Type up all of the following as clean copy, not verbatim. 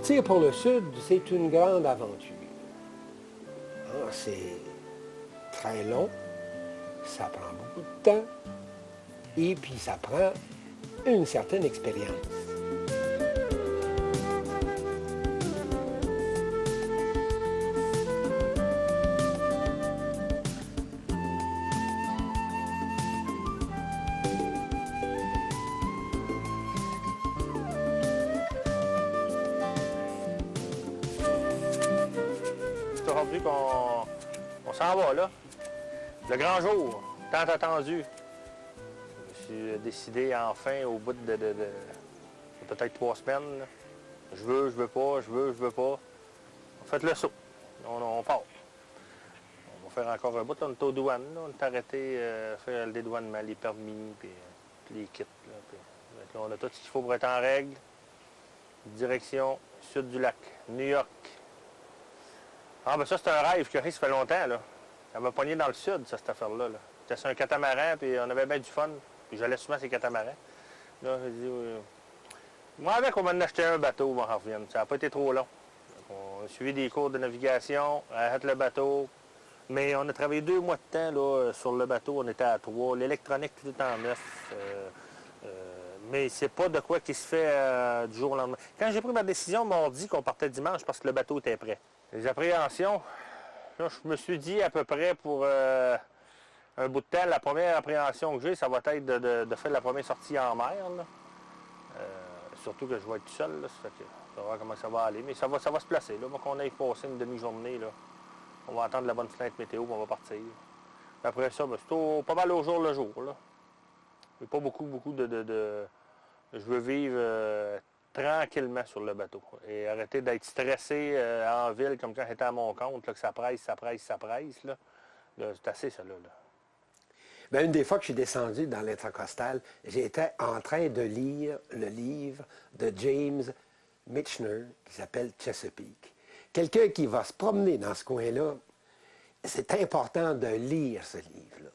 Partir pour le sud, c'est une grande aventure. C'est très long, ça prend beaucoup de temps, et puis ça prend une certaine expérience. C'est aujourd'hui qu'on s'en va, là. Le grand jour, tant attendu. Je me suis décidé enfin, au bout de peut-être 3 semaines, là. Je veux pas, je veux pas. On fait le saut. On part. On va faire encore un bout, là, on est aux douanes, là. On est arrêté, faire le dédouanement, les permis, puis les kits. Là, puis, là, on a tout ce qu'il faut pour être en règle. Direction sud du lac, New York. Ah, ben ça, c'est un rêve que ça fait longtemps, là. Ça m'a pogné dans le sud, ça, cette affaire-là. Là. C'était sur un catamaran, puis on avait bien du fun. Puis j'allais souvent ces catamarans. Là, j'ai dit, moi, avec, on m'en acheté un bateau, on en revient. Ça n'a pas été trop long. Donc, on a suivi des cours de navigation, on arrête le bateau. Mais on a travaillé 2 mois de temps, là, sur le bateau. On était à 3. L'électronique, tout est en neuf. Mais c'est pas de quoi qui se fait du jour au lendemain. Quand j'ai pris ma décision mardi qu'on partait dimanche parce que le bateau était prêt. Les appréhensions, là, je me suis dit à peu près pour un bout de temps, la première appréhension que j'ai, ça va être de faire la première sortie en mer. Là. Surtout que je vais être tout seul, là, ça fait que on va voir comment ça va aller. Mais ça va se placer. Là, qu'on aille passer une demi-journée. Là. On va attendre la bonne fenêtre météo, puis on va partir. Après ça, ben, c'est pas mal au jour le jour. Là. Il n'y a pas beaucoup de... Je veux vivre tranquillement sur le bateau et arrêter d'être stressé en ville comme quand j'étais à mon compte, là, que ça presse. Là. Là, c'est assez, ça, là. Bien, une des fois que je suis descendu dans l'intracostal, j'étais en train de lire le livre de James Michener qui s'appelle Chesapeake. Quelqu'un qui va se promener dans ce coin-là, c'est important de lire ce livre-là.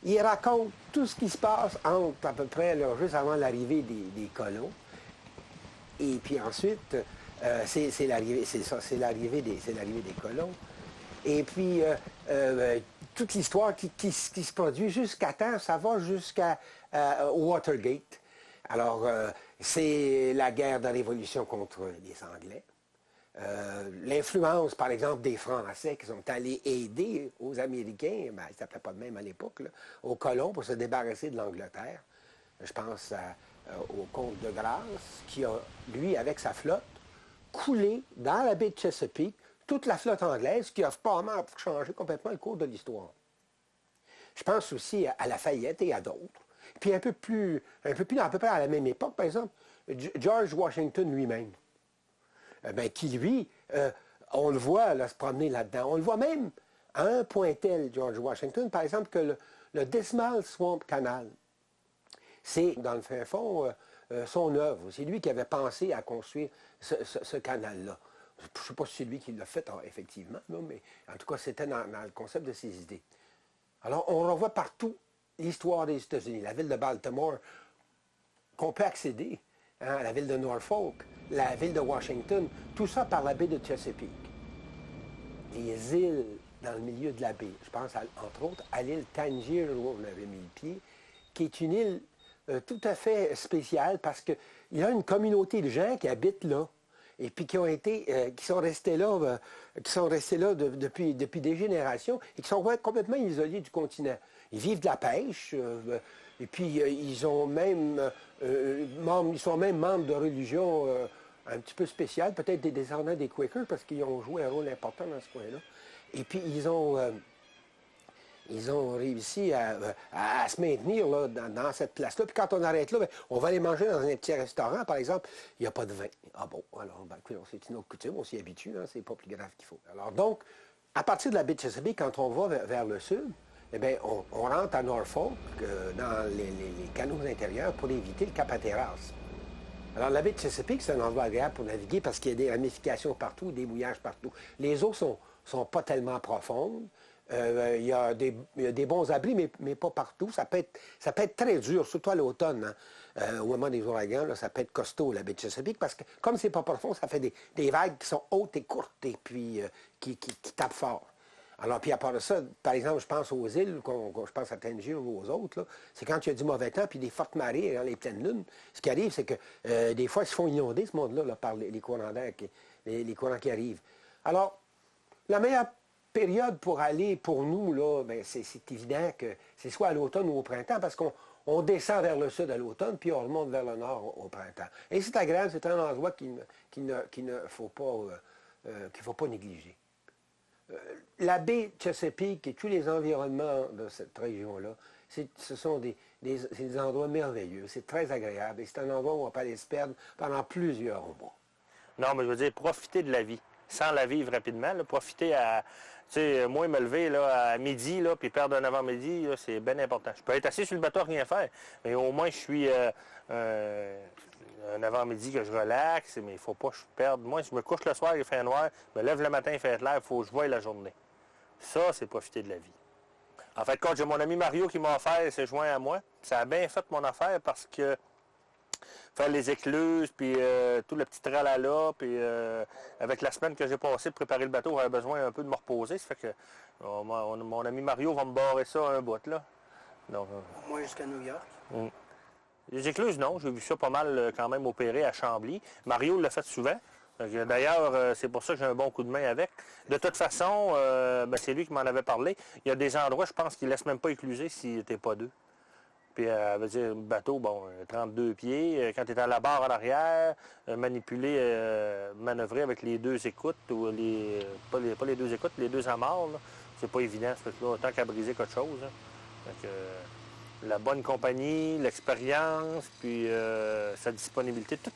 Il raconte tout ce qui se passe entre à peu près là, juste avant l'arrivée des colons. Et puis ensuite, c'est l'arrivée des colons. Et puis, toute l'histoire qui se produit jusqu'à temps, ça va jusqu'à Watergate. Alors, c'est la guerre de révolution contre les Anglais. L'influence, par exemple, des Français qui sont allés aider aux Américains, ben, ils ne s'appelaient pas de même à l'époque, là, aux colons pour se débarrasser de l'Angleterre. Je pense au comte de Grasse, qui a, lui, avec sa flotte, coulé dans la baie de Chesapeake toute la flotte anglaise, qui a probablement changé complètement le cours de l'histoire. Je pense aussi à Lafayette et à d'autres. Puis à peu près à la même époque, par exemple, George Washington lui-même. Qui, lui, on le voit là, se promener là-dedans. On le voit même à un point tel, George Washington, par exemple, que le Dismal Swamp Canal, c'est, dans le fin fond, son œuvre. C'est lui qui avait pensé à construire ce canal-là. Je ne sais pas si c'est lui qui l'a fait, effectivement, là, mais en tout cas, c'était dans le concept de ses idées. Alors, on revoit partout l'histoire des États-Unis. La ville de Baltimore, qu'on peut accéder, hein, la ville de Norfolk, la ville de Washington, tout ça par la baie de Chesapeake. Les îles dans le milieu de la baie, je pense entre autres à l'île Tangier où on avait mis le pied, qui est une île tout à fait spéciale parce qu'il y a une communauté de gens qui habitent là et puis qui sont restés là, depuis des générations et qui sont complètement isolés du continent. Ils vivent de la pêche. Et puis, ils sont même membres de religions un petit peu spéciales, peut-être des descendants des Quakers, parce qu'ils ont joué un rôle important dans ce coin-là. Et puis, ils ont réussi à se maintenir là, dans cette place-là. Puis quand on arrête là, bien, on va aller manger dans un petit restaurant, par exemple, il n'y a pas de vin. Ah bon, alors, c'est une autre coutume, on s'y habitue, hein, c'est pas plus grave qu'il faut. Alors donc, à partir de la baie de Chesapeake, quand on va vers le sud, eh bien, on rentre à Norfolk, dans les canaux intérieurs, pour éviter le Cap Hatteras. Alors, la baie de Chesapeake, c'est un endroit agréable pour naviguer parce qu'il y a des ramifications partout, des mouillages partout. Les eaux sont pas tellement profondes. Il y a des bons abris, mais pas partout. Ça peut être très dur, surtout à l'automne. au moment des ouragans, là, ça peut être costaud, la baie de Chesapeake, parce que comme c'est pas profond, ça fait des vagues qui sont hautes et courtes et puis qui tapent fort. Alors, puis à part de ça, par exemple, je pense aux îles, je pense à Tangier ou aux autres, là, c'est quand il y a du mauvais temps puis des fortes marées dans les pleines lunes. Ce qui arrive, c'est que des fois, ils se font inonder, ce monde-là, là, par les courants d'air, les courants qui arrivent. Alors, la meilleure période pour aller, pour nous, là, bien, c'est évident que c'est soit à l'automne ou au printemps, parce qu'on descend vers le sud à l'automne, puis on remonte vers le nord au printemps. Et c'est agréable, c'est un endroit qu'il ne faut pas négliger. La baie de Chesapeake et tous les environnements de cette région-là, ce sont des endroits merveilleux. C'est très agréable et c'est un endroit où on peut aller se perdre pendant plusieurs mois. Non, mais je veux dire, profiter de la vie, sans la vivre rapidement. Là, profiter à... Tu sais, moi, me lever là, à midi, là, puis perdre un avant-midi, c'est bien important. Je peux être assis sur le bateau à rien faire, mais au moins, je suis un avant-midi que je relaxe, mais il ne faut pas que je perde. Moi, je me couche le soir, il fait noir, je me lève le matin, il fait clair, il faut que je voie la journée. Ça, c'est profiter de la vie. En fait, quand j'ai mon ami Mario qui m'a offert, il s'est joint à moi. Ça a bien fait mon affaire parce que faire les écluses, puis tout le petit tralala, puis avec la semaine que j'ai passée de préparer le bateau, j'avais besoin un peu de me reposer. Ça fait que mon ami Mario va me barrer ça un bout, là. Donc, Moi, jusqu'à New York. Les écluses, non. J'ai vu ça pas mal quand même opérer à Chambly. Mario l'a fait souvent. D'ailleurs, c'est pour ça que j'ai un bon coup de main avec. De toute façon, c'est lui qui m'en avait parlé. Il y a des endroits, je pense, qu'il ne laisse même pas écluser s'il n'était pas deux. Puis, elle veut dire, bateau, 32 pieds. Quand tu es à la barre en arrière, manipuler, manœuvrer avec les deux écoutes, ou pas les deux écoutes, les deux amarres, là, c'est pas évident. Ça fait que là, autant qu'à briser qu'autre chose. Hein. Donc, la bonne compagnie, l'expérience, puis sa disponibilité, tout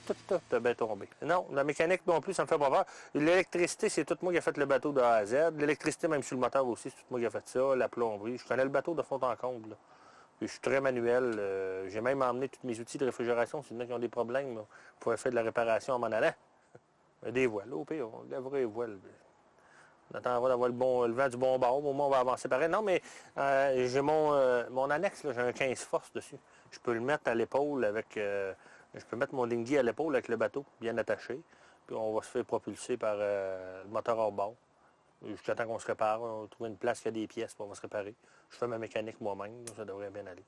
a bien tombé. Non, la mécanique non plus, ça me fait pas peur. L'électricité, c'est tout moi qui ai fait le bateau de A à Z. L'électricité, même sur le moteur aussi, c'est tout moi qui ai fait ça. La plomberie, je connais le bateau de fond en comble. Là. Puis je suis très manuel. J'ai même emmené tous mes outils de réfrigération. Si il y en a qui ont des problèmes, là, je pourrais faire de la réparation en m'en allant. Des voiles, au pire, on lèverait les voiles. On attendra d'avoir le vent du bon bord. Au moment où on va avancer pareil. Non, mais j'ai mon annexe, j'ai un 15 forces dessus. Je peux le mettre à l'épaule avec... je peux mettre mon dinghy à l'épaule avec le bateau bien attaché. Puis on va se faire propulser par le moteur hors bord. Jusqu'à temps qu'on se répare. On va trouver une place qui a des pièces, puis on va se réparer. Je fais ma mécanique moi-même. Ça devrait bien aller.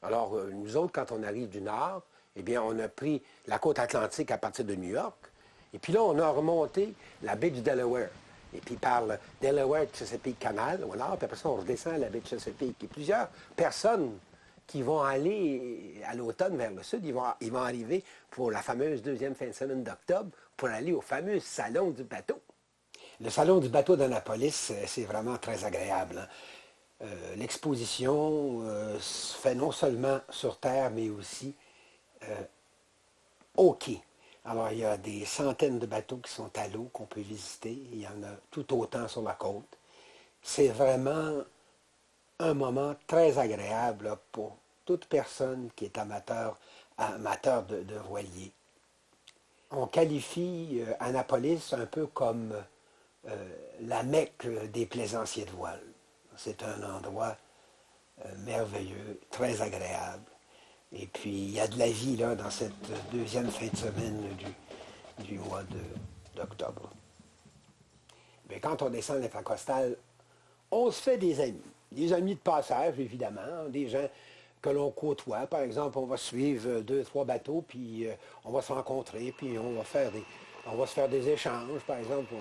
Alors, nous autres, quand on arrive du Nord, eh bien, on a pris la côte atlantique à partir de New York. Et puis là, on a remonté la baie du Delaware. Et puis par le Delaware-Chesapeake Canal au nord, puis après ça, on redescend à la baie de Chesapeake. Et plusieurs personnes qui vont aller à l'automne vers le sud, ils vont arriver pour la fameuse deuxième fin de semaine d'octobre pour aller au fameux Salon du bateau. Le Salon du bateau d'Annapolis, c'est vraiment très agréable. Hein? L'exposition se fait non seulement sur terre, mais aussi au quai. Alors, il y a des centaines de bateaux qui sont à l'eau qu'on peut visiter. Il y en a tout autant sur la côte. C'est vraiment un moment très agréable là, pour toute personne qui est amateur de voilier. On qualifie Annapolis un peu comme la Mecque des plaisanciers de voile. C'est un endroit merveilleux, très agréable. Et puis, il y a de la vie là, dans cette deuxième fin de semaine du mois d'octobre. Mais quand on descend l'intracostal, on se fait des amis de passage, évidemment, des gens que l'on côtoie. Par exemple, on va suivre 2-3 bateaux, puis on va se rencontrer, puis on va se faire des échanges. Par exemple,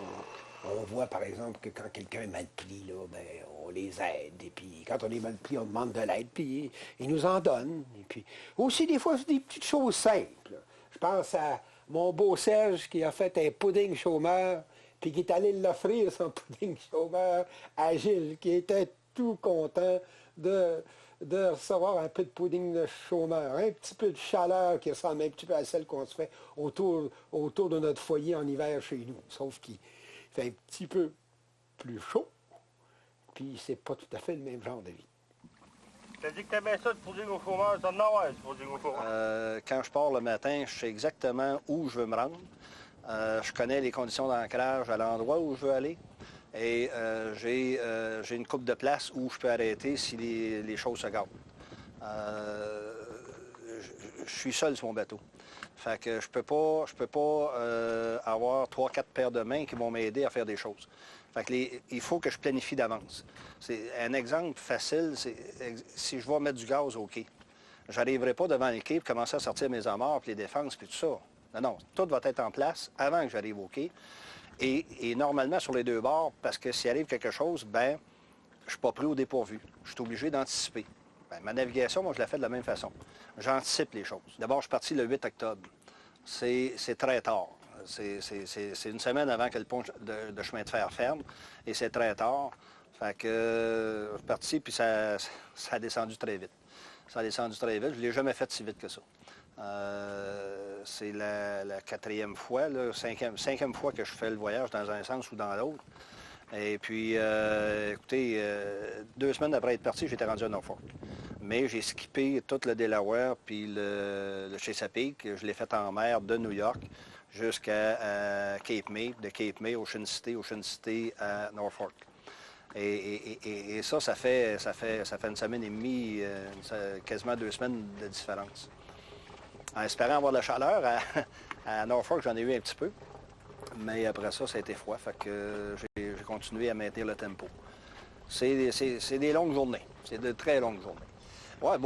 on voit, par exemple, que quand quelqu'un est mal pris, là, ben, on les aide. Et puis, quand on est mal pris, on demande de l'aide, puis ils nous en donnent. Et puis, aussi, des fois, c'est des petites choses simples. Je pense à mon beau Serge qui a fait un pudding chômeur, puis qui est allé l'offrir, son pudding chômeur, à Gilles, qui était tout content de recevoir un peu de pudding de chômeur, un petit peu de chaleur qui ressemble un petit peu à celle qu'on se fait autour de notre foyer en hiver chez nous. Sauf qu'il fait un petit peu plus chaud, puis c'est pas tout à fait le même genre de vie. Tu as dit que tu aimais ça, de pudding au chômeur, ça en a, du pudding au chômeur. Quand je pars le matin, je sais exactement où je veux me rendre. Je connais les conditions d'ancrage à l'endroit où je veux aller. Et j'ai une coupe de place où je peux arrêter si les choses se gâtent. je suis seul sur mon bateau. Fait que je peux pas avoir 3-4 paires de mains qui vont m'aider à faire des choses. Fait que il faut que je planifie d'avance. C'est un exemple facile, c'est si je vais mettre du gaz au quai. Je n'arriverai pas devant le quai pour commencer à sortir mes amarres, puis les défenses, puis tout ça. Non, non, tout va être en place avant que j'arrive au quai. Et normalement, sur les deux bords, parce que s'il arrive quelque chose, ben je ne suis pas pris au dépourvu. Je suis obligé d'anticiper. Ben, ma navigation, moi, je la fais de la même façon. J'anticipe les choses. D'abord, je suis parti le 8 octobre. C'est très tard. C'est une semaine avant que le pont de chemin de fer ferme, et c'est très tard. Fait que je suis parti, puis ça a descendu très vite. Ça a descendu très vite. Je ne l'ai jamais fait si vite que ça. C'est la quatrième fois, cinquième fois que je fais le voyage dans un sens ou dans l'autre. Et puis, écoutez, 2 semaines après être parti, j'étais rendu à Norfolk. Mais j'ai skippé tout le Delaware puis le Chesapeake. Je l'ai fait en mer de New York jusqu'à Cape May, de Cape May, Ocean City à Norfolk. Et ça fait une semaine et demie, quasiment 2 semaines de différence. En espérant avoir de la chaleur, à Norfolk, j'en ai eu un petit peu. Mais après ça a été froid, fait que j'ai continué à maintenir le tempo. C'est des longues journées. C'est de très longues journées. Oui,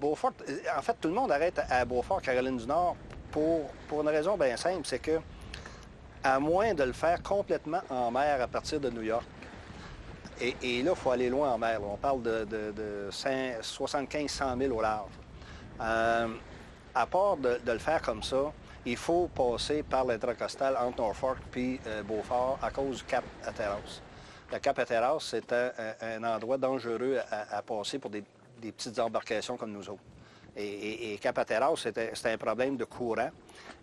Beaufort, en fait, tout le monde arrête à Beaufort, Caroline du Nord, pour une raison bien simple, c'est que, à moins de le faire complètement en mer à partir de New York, et là, il faut aller loin en mer. Là. On parle de 75-100 000 au large. À part de le faire comme ça, il faut passer par l'intracostal entre Norfolk et Beaufort à cause du Cap Hatteras. Le Cap Hatteras, c'est un endroit dangereux à passer pour des petites embarcations comme nous autres. Et Cap Hatteras, c'était un problème de courant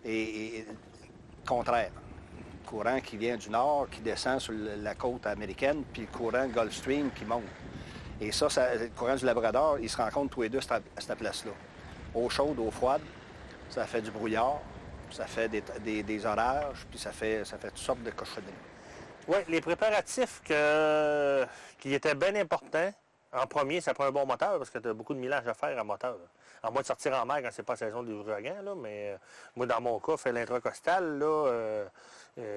et contraire. Courant qui vient du nord, qui descend sur la côte américaine, puis le courant Gulf Stream qui monte. Et ça, le courant du Labrador, ils se rencontrent tous les deux à cette place-là. Eau chaude, eau froide, ça fait du brouillard, ça fait des orages, puis ça fait toutes sortes de cochonneries. Oui, les préparatifs qui étaient bien importants, en premier, ça prend un bon moteur, parce que tu as beaucoup de millage à faire en moteur. En moins de sortir en mer quand c'est pas la saison des ouragans, là, mais moi, dans mon cas, faire l'intracostal, là,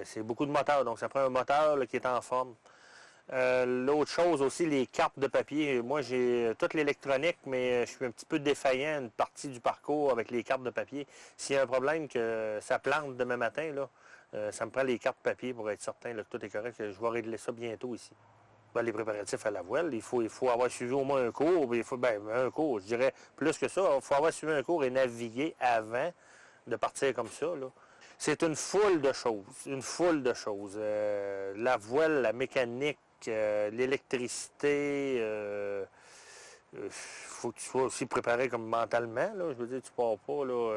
c'est beaucoup de moteur. Donc, ça prend un moteur là, qui est en forme. L'autre chose aussi, les cartes de papier. Moi, j'ai toute l'électronique, mais je suis un petit peu défaillant une partie du parcours avec les cartes de papier. S'il y a un problème que ça plante demain matin, là, ça me prend les cartes de papier pour être certain là, que tout est correct. Je vais régler ça bientôt ici. Ben, les préparatifs à la voile, il faut avoir suivi au moins un cours. Un cours, je dirais plus que ça. Il faut avoir suivi un cours et naviguer avant de partir comme ça. Là. C'est une foule de choses. La voile, la mécanique, l'électricité, faut que tu sois aussi préparé comme mentalement. Là. Je veux dire, tu pars pas là,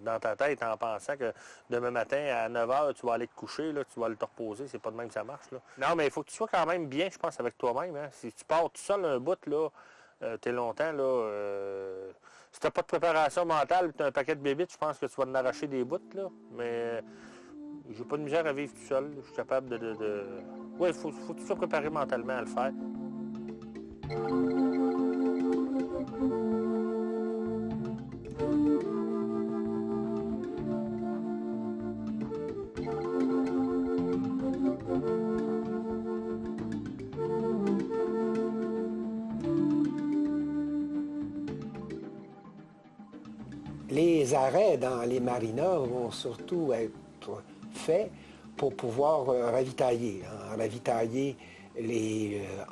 dans ta tête en pensant que demain matin, à 9 h, tu vas aller te coucher, là, tu vas aller te reposer. C'est pas de même que ça marche. Là. Non, mais il faut que tu sois quand même bien, je pense, avec toi-même. Hein. Si tu pars tout seul un bout, là, t'es longtemps, là... si t'as pas de préparation mentale, tu as un paquet de bébites, je pense que tu vas en arracher des bouts, là. Mais j'ai pas de misère à vivre tout seul. Je suis capable de... Oui, il faut que tu sois préparé mentalement à le faire. Les arrêts dans les marinas vont surtout être faits pour pouvoir ravitailler. Hein, ravitailler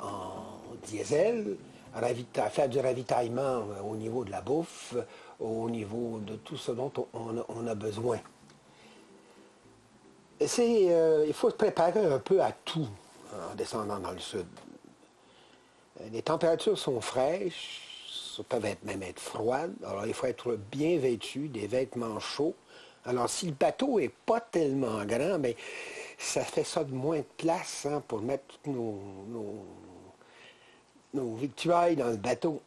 en diesel, faire du ravitaillement au niveau de la bouffe, au niveau de tout ce dont on a besoin. Il faut se préparer un peu à tout en descendant dans le sud. Les températures sont fraîches, ça peut même être froide, alors il faut être bien vêtu, des vêtements chauds. Alors si le bateau n'est pas tellement grand, bien, ça fait ça de moins de place hein, pour mettre toutes nos victuailles dans le bateau.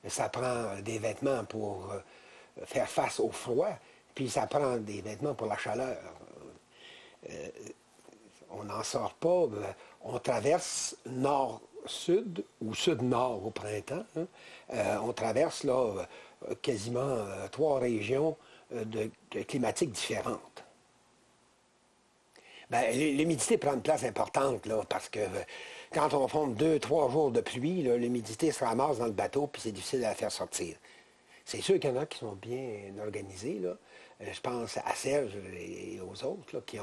Ça prend des vêtements pour faire face au froid, puis ça prend des vêtements pour la chaleur. On n'en sort pas. On traverse nord-sud ou sud-nord au printemps. Hein. On traverse là, quasiment 3 régions climatiques différentes. Bien, l'humidité prend une place importante, là, parce que quand on fonde 2-3 jours de pluie, l'humidité se ramasse dans le bateau, puis c'est difficile de la faire sortir. C'est sûr qu'il y en a qui sont bien organisés, là. Je pense à Serge et aux autres là, qui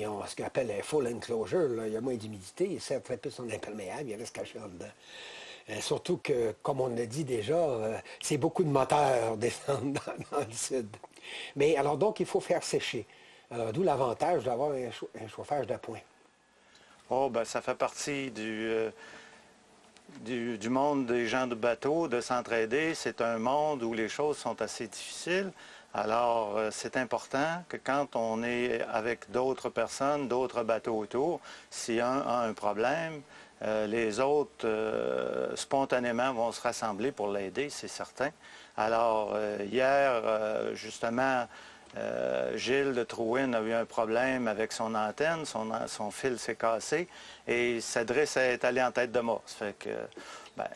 ont ce qu'on appelle un full enclosure. Là. Il y a moins d'humidité, ils servent très peu son imperméable, ils restent cachés en dedans. Surtout que, comme on l'a dit déjà, c'est beaucoup de moteurs descendent dans le sud. Mais alors donc, il faut faire sécher. Alors, d'où l'avantage d'avoir un chauffage d'appoint. Oh, ben ça fait partie du monde des gens de bateau, de s'entraider. C'est un monde où les choses sont assez difficiles. Alors, c'est important que quand on est avec d'autres personnes, d'autres bateaux autour, si un a un problème, les autres, spontanément, vont se rassembler pour l'aider, c'est certain. Alors, hier, justement, Gilles de Trouin a eu un problème avec son antenne, son fil s'est cassé et Cédric est allé en tête de mât. Ça fait que,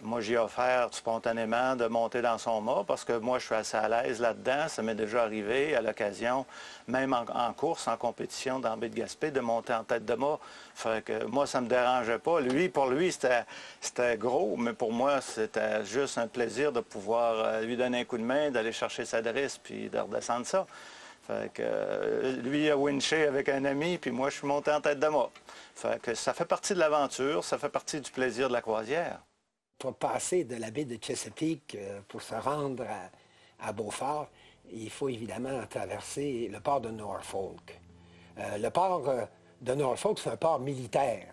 moi, j'ai offert spontanément de monter dans son mât parce que moi, je suis assez à l'aise là-dedans. Ça m'est déjà arrivé à l'occasion, même en course, en compétition dans Baie de Gaspé, de monter en tête de mât. Fait que moi, ça ne me dérangeait pas. Pour lui, c'était gros, mais pour moi, c'était juste un plaisir de pouvoir lui donner un coup de main, d'aller chercher Cédric puis de redescendre ça. Fait que lui a winché avec un ami, puis moi, je suis monté en tête de mât. Fait que ça fait partie de l'aventure, ça fait partie du plaisir de la croisière. Pour passer de la baie de Chesapeake pour se rendre à Beaufort, il faut évidemment traverser le port de Norfolk. Le port de Norfolk, c'est un port militaire.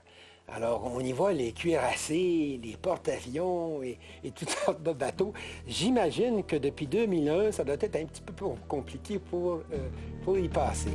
Alors, on y voit les cuirassés, les porte-avions et toutes sortes de bateaux. J'imagine que depuis 2001, ça doit être un petit peu plus compliqué pour y passer.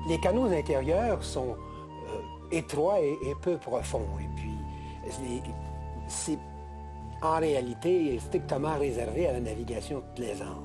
Les canaux intérieurs sont étroits et peu profonds. Et puis, c'est en réalité strictement réservé à la navigation de plaisance.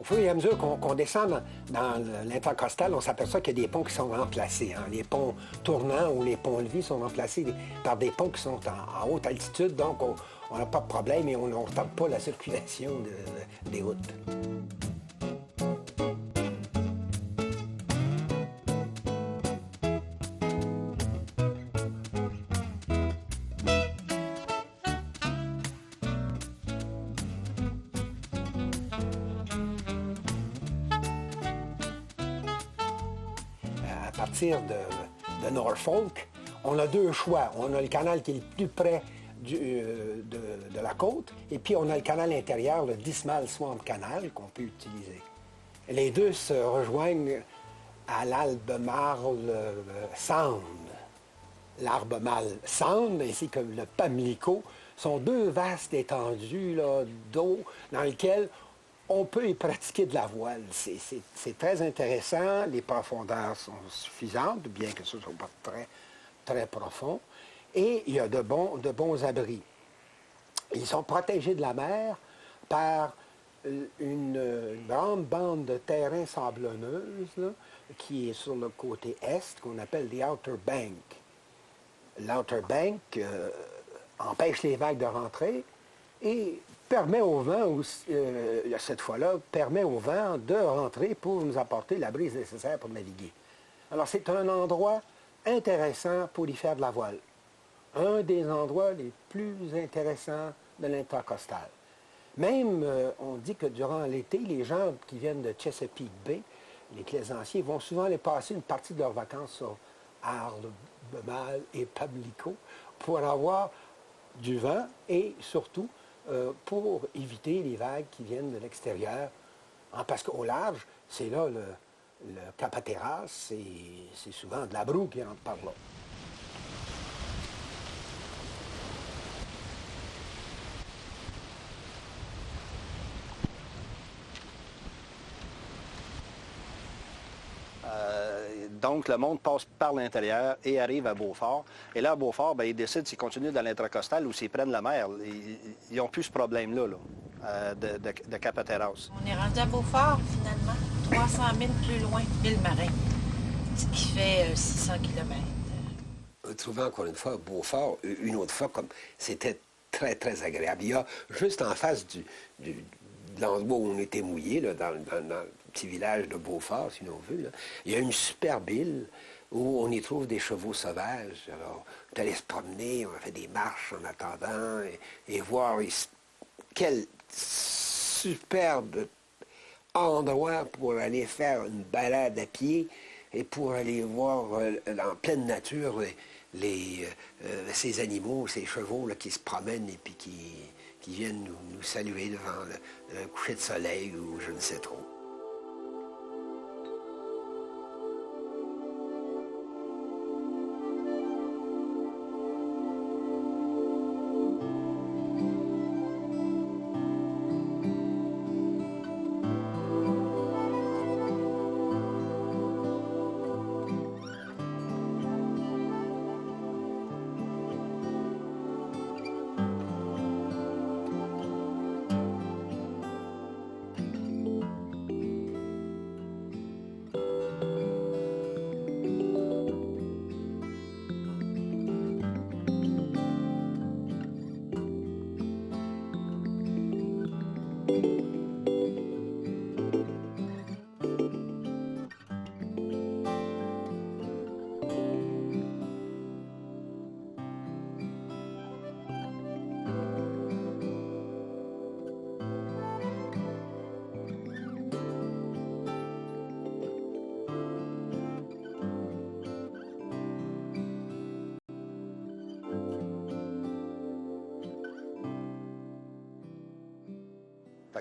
Au fur et à mesure qu'on descend dans l'intercostal, on s'aperçoit qu'il y a des ponts qui sont remplacés. Hein. Les ponts tournants ou les ponts-levis sont remplacés par des ponts qui sont en haute altitude, donc on n'a pas de problème et on ne retarde pas la circulation des routes. À partir de Norfolk, on a deux choix. On a le canal qui est le plus près de la côte, et puis on a le canal intérieur, le Dismal Swamp Canal, qu'on peut utiliser. Les deux se rejoignent à l'Albemarle Sound. L'Albemarle Sound ainsi que le Pamlico sont deux vastes étendues d'eau dans lesquelles on peut y pratiquer de la voile. C'est très intéressant. Les profondeurs sont suffisantes, bien que ce ne soit pas très, très profond. Et il y a de bons abris. Ils sont protégés de la mer par une grande bande de terrain sablonneuse là, qui est sur le côté est, qu'on appelle the Outer Bank. L'Outer Bank empêche les vagues de rentrer et permet au vent, cette fois-là, permet au vent de rentrer pour nous apporter la brise nécessaire pour naviguer. Alors, c'est un endroit intéressant pour y faire de la voile. Un des endroits les plus intéressants de l'intercostal. Même, on dit que durant l'été, les gens qui viennent de Chesapeake Bay, les plaisanciers, vont souvent aller passer une partie de leurs vacances sur Arles, Bemal et Pamlico pour avoir du vent et surtout pour éviter les vagues qui viennent de l'extérieur. Parce qu'au large, c'est là le Cap Hatteras, c'est souvent de la broue qui rentre par là. Donc, le monde passe par l'intérieur et arrive à Beaufort. Et là, à Beaufort, bien, ils décident s'ils continuent dans l'intracostal ou s'ils prennent la mer. Ils n'ont plus ce problème-là de Cap Hatteras. On est rendu à Beaufort, finalement, 300 000 plus loin, Ville-Marin, ce qui fait 600 km. Trouvé encore une fois Beaufort, une autre fois, comme c'était très, très agréable. Il y a juste en face de l'endroit où on était mouillé, là, dans le petit village de Beaufort, si l'on veut, là, il y a une superbe île où on y trouve des chevaux sauvages. Alors, on est allé se promener, on a fait des marches en attendant et voir quel superbe endroit pour aller faire une balade à pied et pour aller voir en pleine nature ces animaux, ces chevaux là, qui se promènent et puis qui viennent nous saluer devant le coucher de soleil ou je ne sais trop.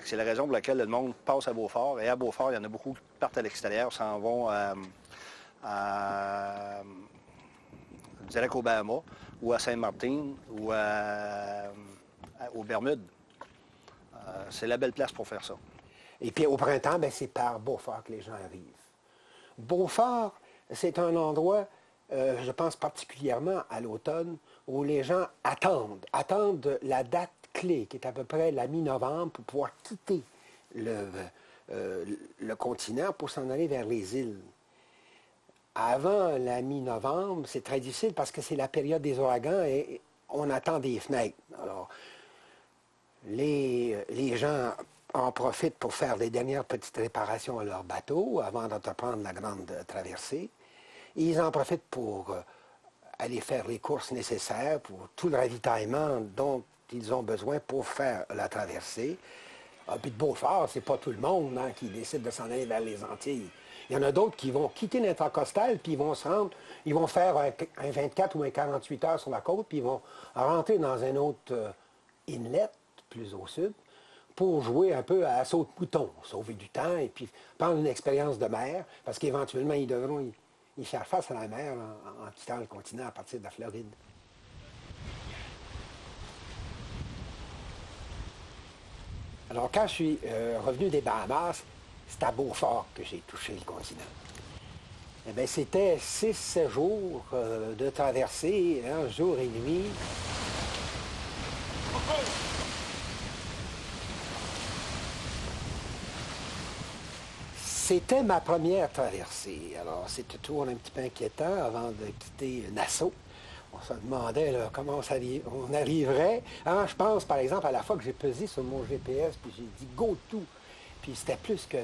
C'est la raison pour laquelle le monde passe à Beaufort. Et à Beaufort, il y en a beaucoup qui partent à l'extérieur, s'en vont direct aux Bahamas ou à Saint-Martin ou aux Bermudes. C'est la belle place pour faire ça. Et puis au printemps, c'est par Beaufort que les gens arrivent. Beaufort, c'est un endroit, je pense particulièrement à l'automne, où les gens attendent la date clé, qui est à peu près la mi-novembre, pour pouvoir quitter le continent pour s'en aller vers les îles. Avant la mi-novembre, c'est très difficile parce que c'est la période des ouragans et on attend des fenêtres. Alors, les gens en profitent pour faire les dernières petites réparations à leur bateau avant d'entreprendre la grande traversée. Ils en profitent pour aller faire les courses nécessaires pour tout le ravitaillement dont ils ont besoin pour faire la traversée. Puis de Beaufort, c'est pas tout le monde qui décide de s'en aller vers les Antilles. Il y en a d'autres qui vont quitter l'intercostal, puis ils vont faire un 24 ou un 48 heures sur la côte, puis ils vont rentrer dans un autre inlet, plus au sud, pour jouer un peu à saut de mouton, sauver du temps et puis prendre une expérience de mer, parce qu'éventuellement, ils devront y faire face à la mer en quittant le continent à partir de la Floride. Alors, quand je suis revenu des Bahamas, c'est à Beaufort que j'ai touché le continent. Eh bien, c'était 6-7 jours de traversée, hein, jour et nuit. C'était ma première traversée. Alors, c'était toujours un petit peu inquiétant avant de quitter Nassau. On se demandait là, comment on arriverait. Hein, je pense, par exemple, à la fois que j'ai pesé sur mon GPS, puis j'ai dit « go to ». Puis c'était plus que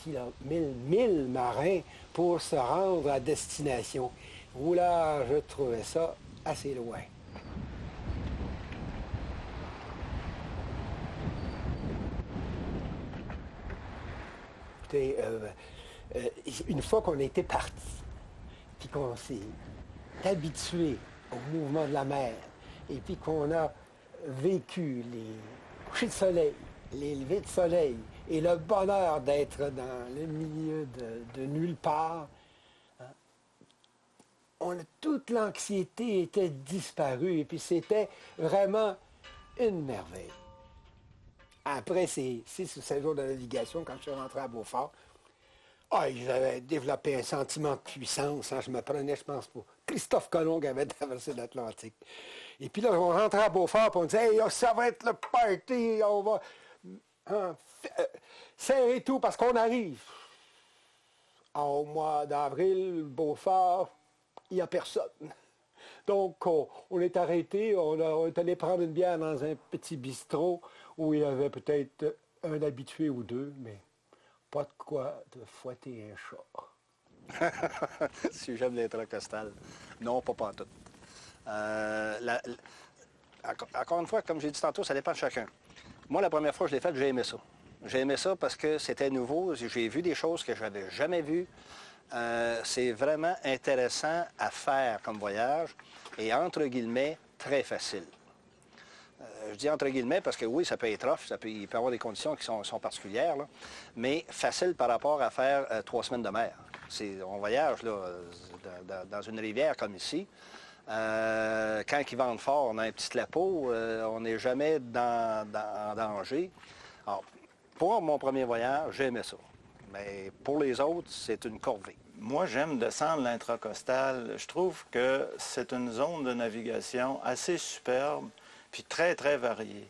1000 marins pour se rendre à destination. Oula, je trouvais ça assez loin. Écoutez, une fois qu'on était parti, puis qu'on s'est habitué au mouvement de la mer, et puis qu'on a vécu les couchers de soleil, les levées de soleil, et le bonheur d'être dans le milieu de nulle part, toute l'anxiété était disparue, et puis c'était vraiment une merveille. Après ces 6 ou 7 jours de navigation, quand je suis rentré à Beaufort, j'avais développé un sentiment de puissance. Hein. Je me prenais, je pense, pour Christophe Colomb qui avait traversé l'Atlantique. Et puis là, on rentrait à Beaufort et on disait hey, ça va être le party, on va serrer tout parce qu'on arrive. Au mois d'avril, Beaufort, il n'y a personne. Donc, on est arrêté, on est allé prendre une bière dans un petit bistrot où il y avait peut-être un habitué ou deux, mais pas de quoi de fouetter un chat. Si j'aime l'intracostal. Non, pas pantoute. Encore une fois, comme j'ai dit tantôt, ça dépend de chacun. Moi, la première fois que je l'ai fait, j'ai aimé ça. J'ai aimé ça parce que c'était nouveau. J'ai vu des choses que je n'avais jamais vues. C'est vraiment intéressant à faire comme voyage et, entre guillemets, très facile. Je dis entre guillemets parce que oui, ça peut être rough, il peut y avoir des conditions qui sont particulières, là, mais facile par rapport à faire 3 semaines de mer. On voyage là, dans une rivière comme ici. Quand ils vendent fort, on a un petit clapot, on n'est jamais en danger. Alors, pour mon premier voyage, j'aimais ça. Mais pour les autres, c'est une corvée. Moi, j'aime descendre l'intracostal. Je trouve que c'est une zone de navigation assez superbe, puis très, très variée.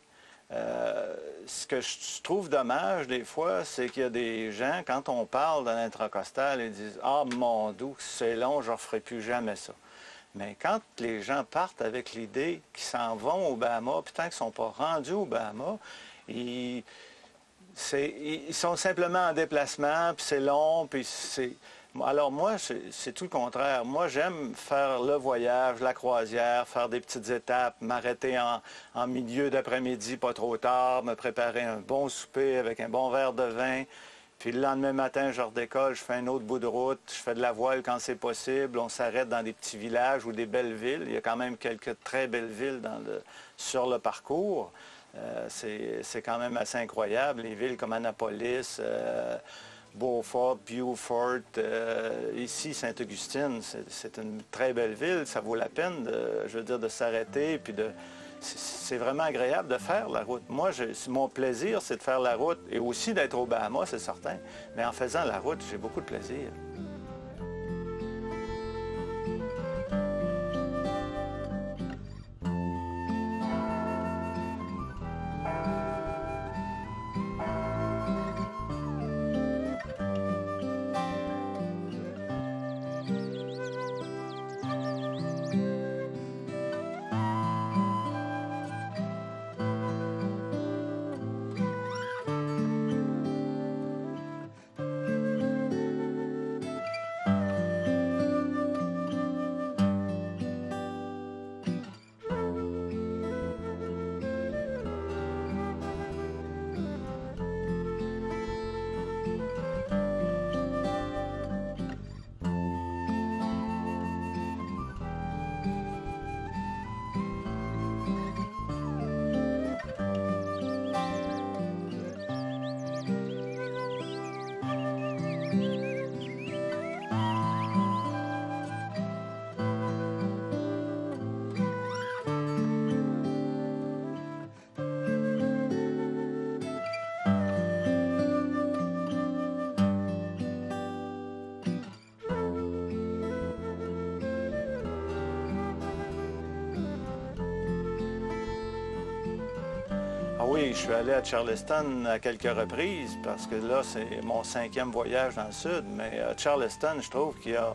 Ce que je trouve dommage des fois, c'est qu'il y a des gens, quand on parle de l'intracostal, ils disent « Ah, mon Dieu, c'est long, je ne referai plus jamais ça ». Mais quand les gens partent avec l'idée qu'ils s'en vont aux Bahamas, puis tant qu'ils ne sont pas rendus aux Bahamas, ils sont simplement en déplacement, puis c'est long, puis c'est... Alors moi, c'est tout le contraire. Moi, j'aime faire le voyage, la croisière, faire des petites étapes, m'arrêter en milieu d'après-midi, pas trop tard, me préparer un bon souper avec un bon verre de vin. Puis le lendemain matin, je redécolle, je fais un autre bout de route, je fais de la voile quand c'est possible. On s'arrête dans des petits villages ou des belles villes. Il y a quand même quelques très belles villes sur le parcours. C'est quand même assez incroyable. Les villes comme Annapolis, Beaufort, Beaufort, ici, Sainte-Augustine, c'est une très belle ville. Ça vaut la peine, de s'arrêter. Puis c'est vraiment agréable de faire la route. Moi, mon plaisir, c'est de faire la route et aussi d'être aux Bahamas, c'est certain. Mais en faisant la route, j'ai beaucoup de plaisir. oui, je suis allé à Charleston à quelques reprises parce que là, c'est mon 5e voyage dans le sud. Mais à Charleston, je trouve qu'il y a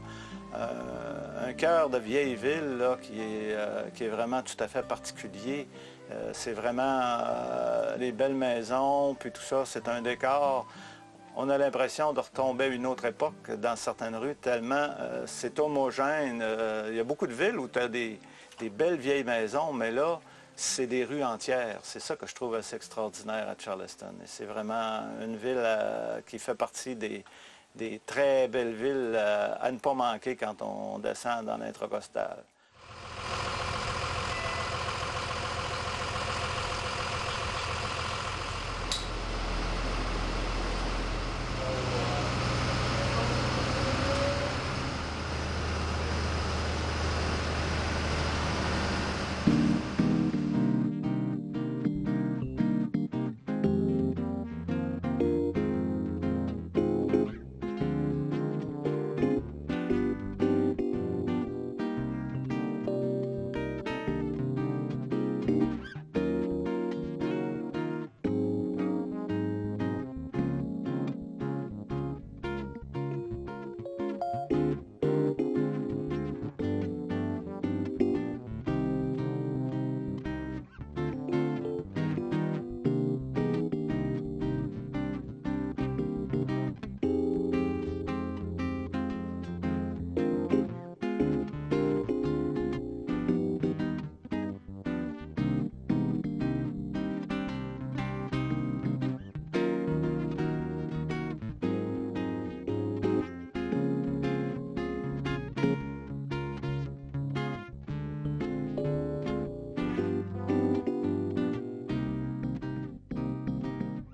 un cœur de vieille ville là, qui est vraiment tout à fait particulier. C'est vraiment les belles maisons, puis tout ça, c'est un décor. On a l'impression de retomber à une autre époque dans certaines rues, tellement c'est homogène. Il y a beaucoup de villes où tu as des belles vieilles maisons, mais là, c'est des rues entières. C'est ça que je trouve assez extraordinaire à Charleston. Et c'est vraiment une ville qui fait partie des très belles villes à ne pas manquer quand on descend dans l'intracostal.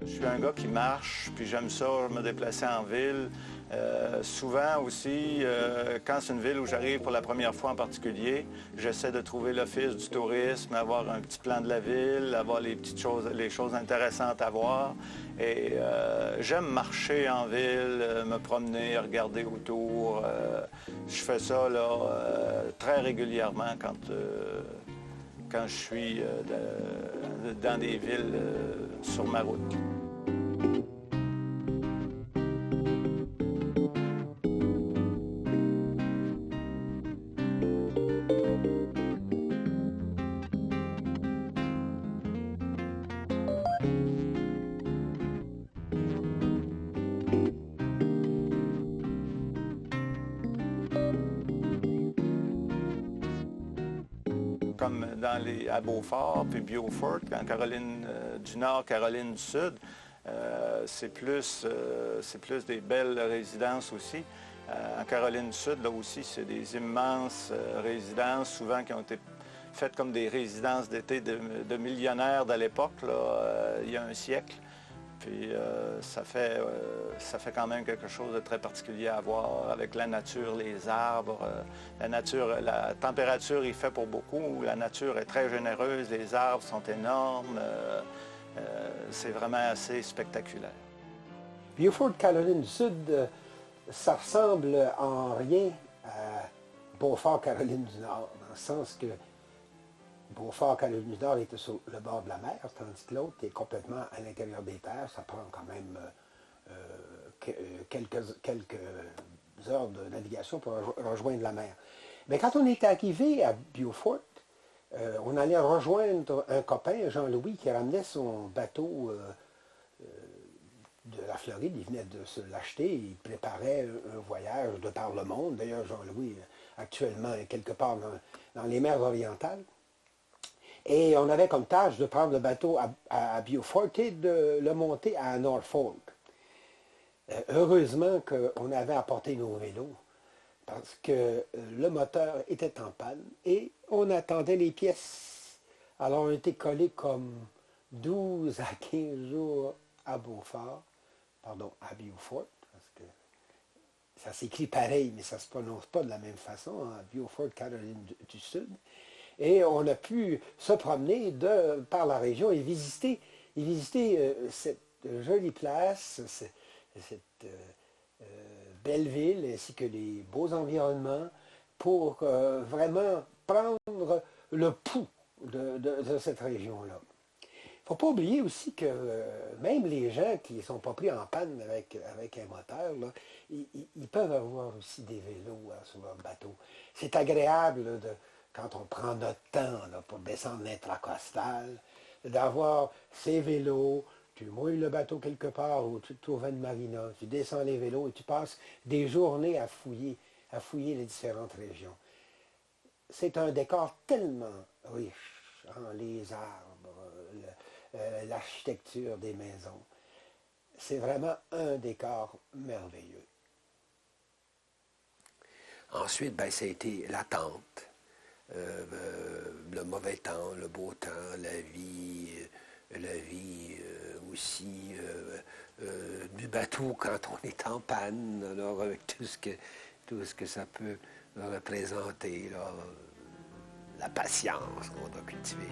Je suis un gars qui marche, puis j'aime ça, me déplacer en ville. Souvent aussi, quand c'est une ville où j'arrive pour la première fois en particulier, j'essaie de trouver l'office du tourisme, avoir un petit plan de la ville, avoir les choses intéressantes à voir. Et j'aime marcher en ville, me promener, regarder autour. Je fais ça là, très régulièrement quand je suis dans des villes sur ma route. Comme à Beaufort, puis Beaufort, en Caroline du Nord, Caroline du Sud, c'est plus des belles résidences aussi. En Caroline du Sud, là aussi, c'est des immenses résidences, souvent qui ont été faites comme des résidences d'été de millionnaires de l'époque, il y a un siècle. Puis ça fait quand même quelque chose de très particulier à voir avec la nature, les arbres. La nature, la température y fait pour beaucoup. La nature est très généreuse, les arbres sont énormes. C'est vraiment assez spectaculaire. Beaufort, Caroline du Sud, ça ressemble en rien à Beaufort, Caroline du Nord, dans le sens que Beaufort, Caroline du Nord était sur le bord de la mer, tandis que l'autre est complètement à l'intérieur des terres. Ça prend quand même quelques heures de navigation pour rejoindre la mer. Mais quand on est arrivé à Beaufort, on allait rejoindre un copain, Jean-Louis, qui ramenait son bateau de la Floride. Il venait de se l'acheter, il préparait un voyage de par le monde. D'ailleurs, Jean-Louis, actuellement, est quelque part dans les mers orientales. Et on avait comme tâche de prendre le bateau à Beaufort et de le monter à Norfolk. Heureusement qu'on avait apporté nos vélos parce que le moteur était en panne et on attendait les pièces. Alors on était collés comme 12 à 15 jours à Beaufort, à Beaufort, parce que ça s'écrit pareil, mais ça ne se prononce pas de la même façon, à Beaufort, Caroline du Sud. Et on a pu se promener par la région et visiter cette jolie place, cette belle ville, ainsi que les beaux environnements, pour vraiment prendre le pouls de cette région-là. ne faut pas oublier aussi que même les gens qui ne sont pas pris en panne avec un moteur, là, ils peuvent avoir aussi des vélos sur leur bateau. C'est agréable là, quand on prend notre temps là, pour descendre l'intracostal, d'avoir ces vélos, tu mouilles le bateau quelque part ou tu te trouves à une marina, tu descends les vélos et tu passes des journées à fouiller les différentes régions. C'est un décor tellement riche, hein, les arbres, l'architecture des maisons. C'est vraiment un décor merveilleux. Ensuite, ben, ça a été l'attente, le mauvais temps, le beau temps, la vie aussi du bateau quand on est en panne, alors avec tout ce que ça peut représenter, là, la patience qu'on doit cultiver.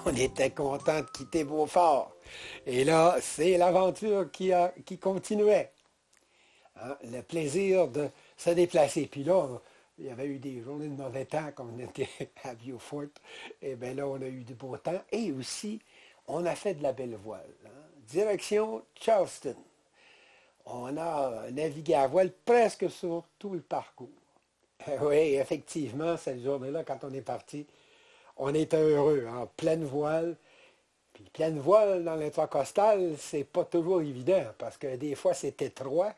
On était content de quitter Beaufort. Et là, c'est l'aventure qui continuait. Hein, le plaisir de se déplacer. Puis là, il y avait eu des journées de mauvais temps, comme on était à Vieux-Fort. Et bien là, on a eu du beau temps. Et aussi, on a fait de la belle voile. Hein. Direction Charleston. On a navigué à voile presque sur tout le parcours. Oui, effectivement, cette journée-là, quand on est parti, on était heureux, en pleine voile. Puis pleine voile dans l'intracostal, c'est pas toujours évident, parce que des fois, c'est étroit.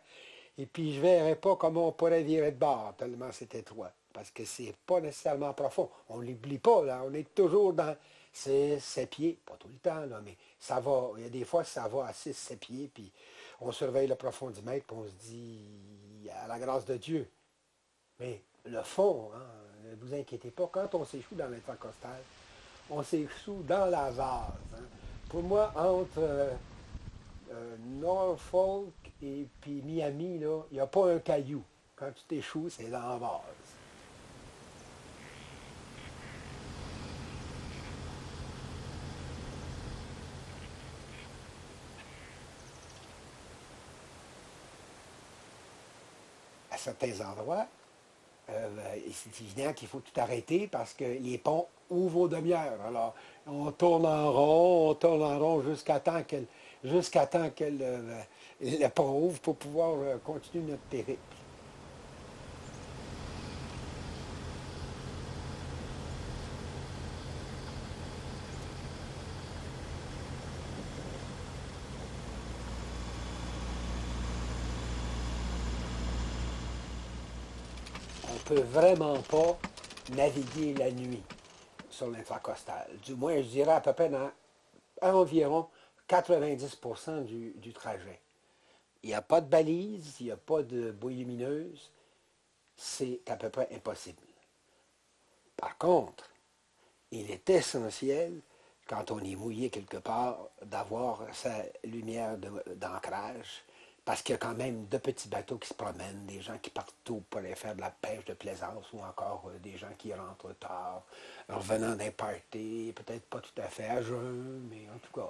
Et puis, je ne verrais pas comment on pourrait virer de bord, tellement c'est étroit. Parce que c'est pas nécessairement profond. On ne l'oublie pas, là. On est toujours dans ses pieds. Pas tout le temps, là, mais ça va. Il y a des fois, ça va à 6-7 pieds, puis on surveille le profondimètre, puis on se dit, à la grâce de Dieu. Mais le fond, hein, ne vous inquiétez pas, quand on s'échoue dans l'intracostal, on s'échoue dans la vase. Hein. Pour moi, entre Norfolk et puis Miami, là, il n'y a pas un caillou. Quand tu t'échoues, c'est dans la vase. À certains endroits, c'est évident qu'il faut tout arrêter parce que les ponts ouvrent aux demi-heures. Alors, on tourne en rond jusqu'à temps que jusqu'à temps que le pont ouvre pour pouvoir continuer notre périple. On ne peut vraiment pas naviguer la nuit sur l'intracostal. Du moins, je dirais à peu près à environ 90% du trajet. Il n'y a pas de balise, il n'y a pas de bouée lumineuse. C'est à peu près impossible. Par contre, il est essentiel, quand on est mouillé quelque part, d'avoir sa lumière d'ancrage, parce qu'il y a quand même de petits bateaux qui se promènent, des gens qui partent tôt pour aller faire de la pêche de plaisance, ou encore des gens qui rentrent tard, en revenant d'un party, peut-être pas tout à fait à jeun, mais en tout cas...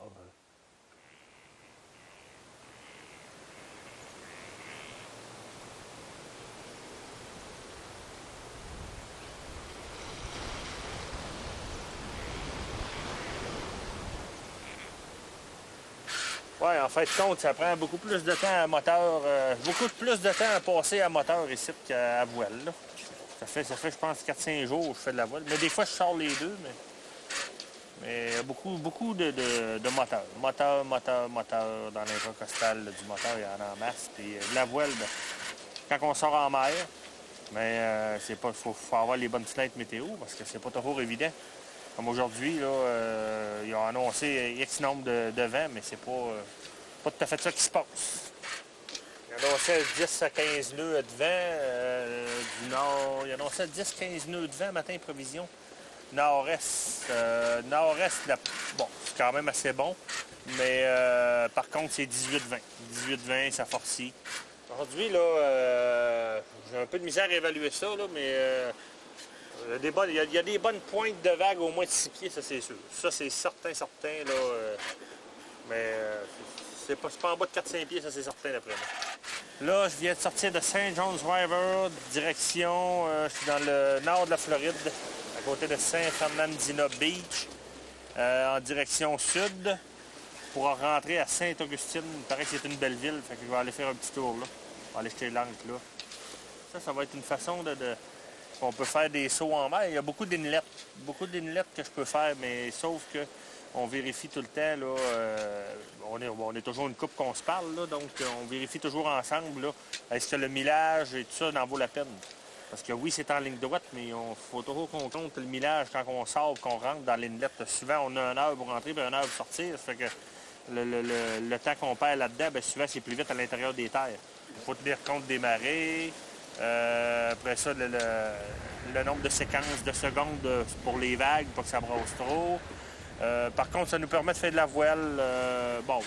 Oui, en fait, compte, ça prend beaucoup plus de temps à moteur, beaucoup plus de temps à passer à moteur ici qu'à voile. Là. Ça fait, je pense, 4-5 jours que je fais de la voile. Mais des fois, je sors les deux, mais beaucoup de moteurs. Moteur. Dans l'intracostal du moteur, il y en a en masse. Puis de la voile, ben, quand on sort en mer, mais c'est pas, faut avoir les bonnes fenêtres météo parce que c'est pas toujours évident. Comme aujourd'hui, là, ils ont annoncé X nombre de vents, mais c'est pas tout à fait ça qui se passe. Ils annonçaient 10 à 15 nœuds de vent du nord. Ils annonçaient 10-15 nœuds de vent matin prévision. Nord-est. Bon, c'est quand même assez bon. Mais par contre, c'est 18-20. 18-20, ça forcit. Aujourd'hui, là, j'ai un peu de misère à évaluer ça, là, mais il y a des bonnes pointes de vagues au moins de 6 pieds, ça c'est sûr. Ça c'est certain, là. Mais c'est pas en bas de 4-5 pieds, ça c'est certain d'après moi. Là, je viens de sortir de St. John's River, direction, je suis dans le nord de la Floride, à côté de Saint Fernandina Beach, en direction sud, pour rentrer à Sainte-Augustine. Il paraît que c'est une belle ville, fait que je vais aller faire un petit tour là. Je vais aller jeter l'ancre là. Ça va être une façon on peut faire des sauts en mer. Il y a beaucoup d'inlets que je peux faire, mais sauf que on vérifie tout le temps. Là, on est toujours une couple qu'on se parle, là, donc on vérifie toujours ensemble. Là, est-ce que le millage et tout ça en vaut la peine? Parce que oui, c'est en ligne droite, mais il faut toujours qu'on compte le millage quand on sort, qu'on rentre dans l'inlet. Souvent, on a 1 heure pour rentrer et 1 heure pour sortir. Ça fait que le temps qu'on perd là-dedans, bien, souvent, c'est plus vite à l'intérieur des terres. Il faut tenir compte des marées. Après ça, le nombre de séquences de secondes pour les vagues, pour que ça brasse trop. Par contre, ça nous permet de faire de la voile. Bon,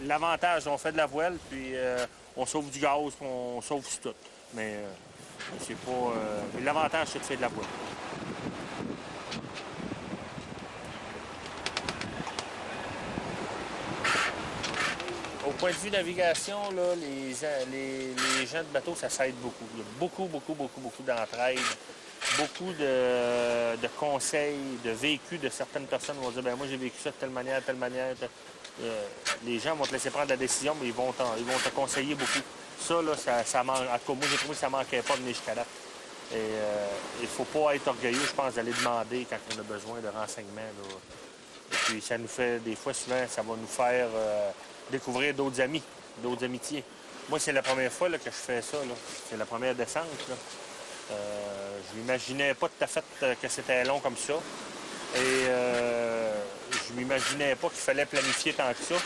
l'avantage, on fait de la voile, puis on sauve du gaz, puis on sauve tout. Mais c'est pas... l'avantage, c'est de faire de la voile. Au point de vue navigation, là, les gens de bateau, ça s'aide beaucoup. Il y a beaucoup d'entraide, beaucoup de conseils, de vécus de certaines personnes vont dire, ben moi j'ai vécu ça de telle manière. Les gens vont te laisser prendre la décision, mais ils vont te conseiller beaucoup. Ça, là, ça manque. En tout cas, moi j'ai trouvé que ça manquait pas de venir jusqu'à là. Et il ne faut pas être orgueilleux, je pense, d'aller demander quand on a besoin de renseignements. Là. Et puis ça nous fait, des fois, souvent, ça va nous faire découvrir d'autres amis, d'autres amitiés. Moi, c'est la première fois là, que je fais ça. C'est la première descente. Là. Je m'imaginais pas tout à fait que c'était long comme ça. Et je m'imaginais pas qu'il fallait planifier tant que ça.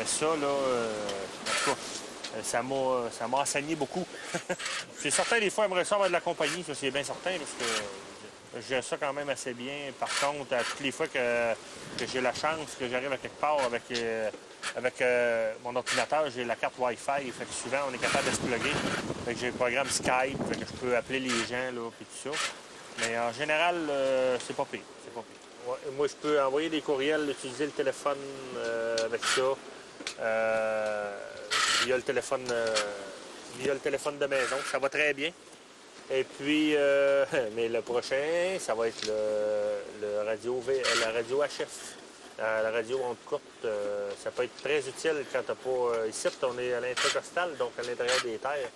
Ça, là, en tout cas, ça m'a enseigné beaucoup. C'est certain, des fois, j'aimerais ça avoir de la compagnie, ça c'est bien certain, parce que je gère ça quand même assez bien. Par contre, à toutes les fois que j'ai la chance, que j'arrive à quelque part avec mon ordinateur, j'ai la carte Wi-Fi, fait que souvent on est capable de se plugger. Fait que j'ai le programme Skype, fait que je peux appeler les gens, là, puis tout ça. Mais en général, c'est pas pire. Ouais, moi, je peux envoyer des courriels, utiliser le téléphone avec ça. Via le téléphone de maison. Ça va très bien. Et puis, mais le prochain, ça va être la radio HF. La radio onde courte, ça peut être très utile quand t'as pas... ici, on est à l'intracostal, donc à l'intérieur des terres.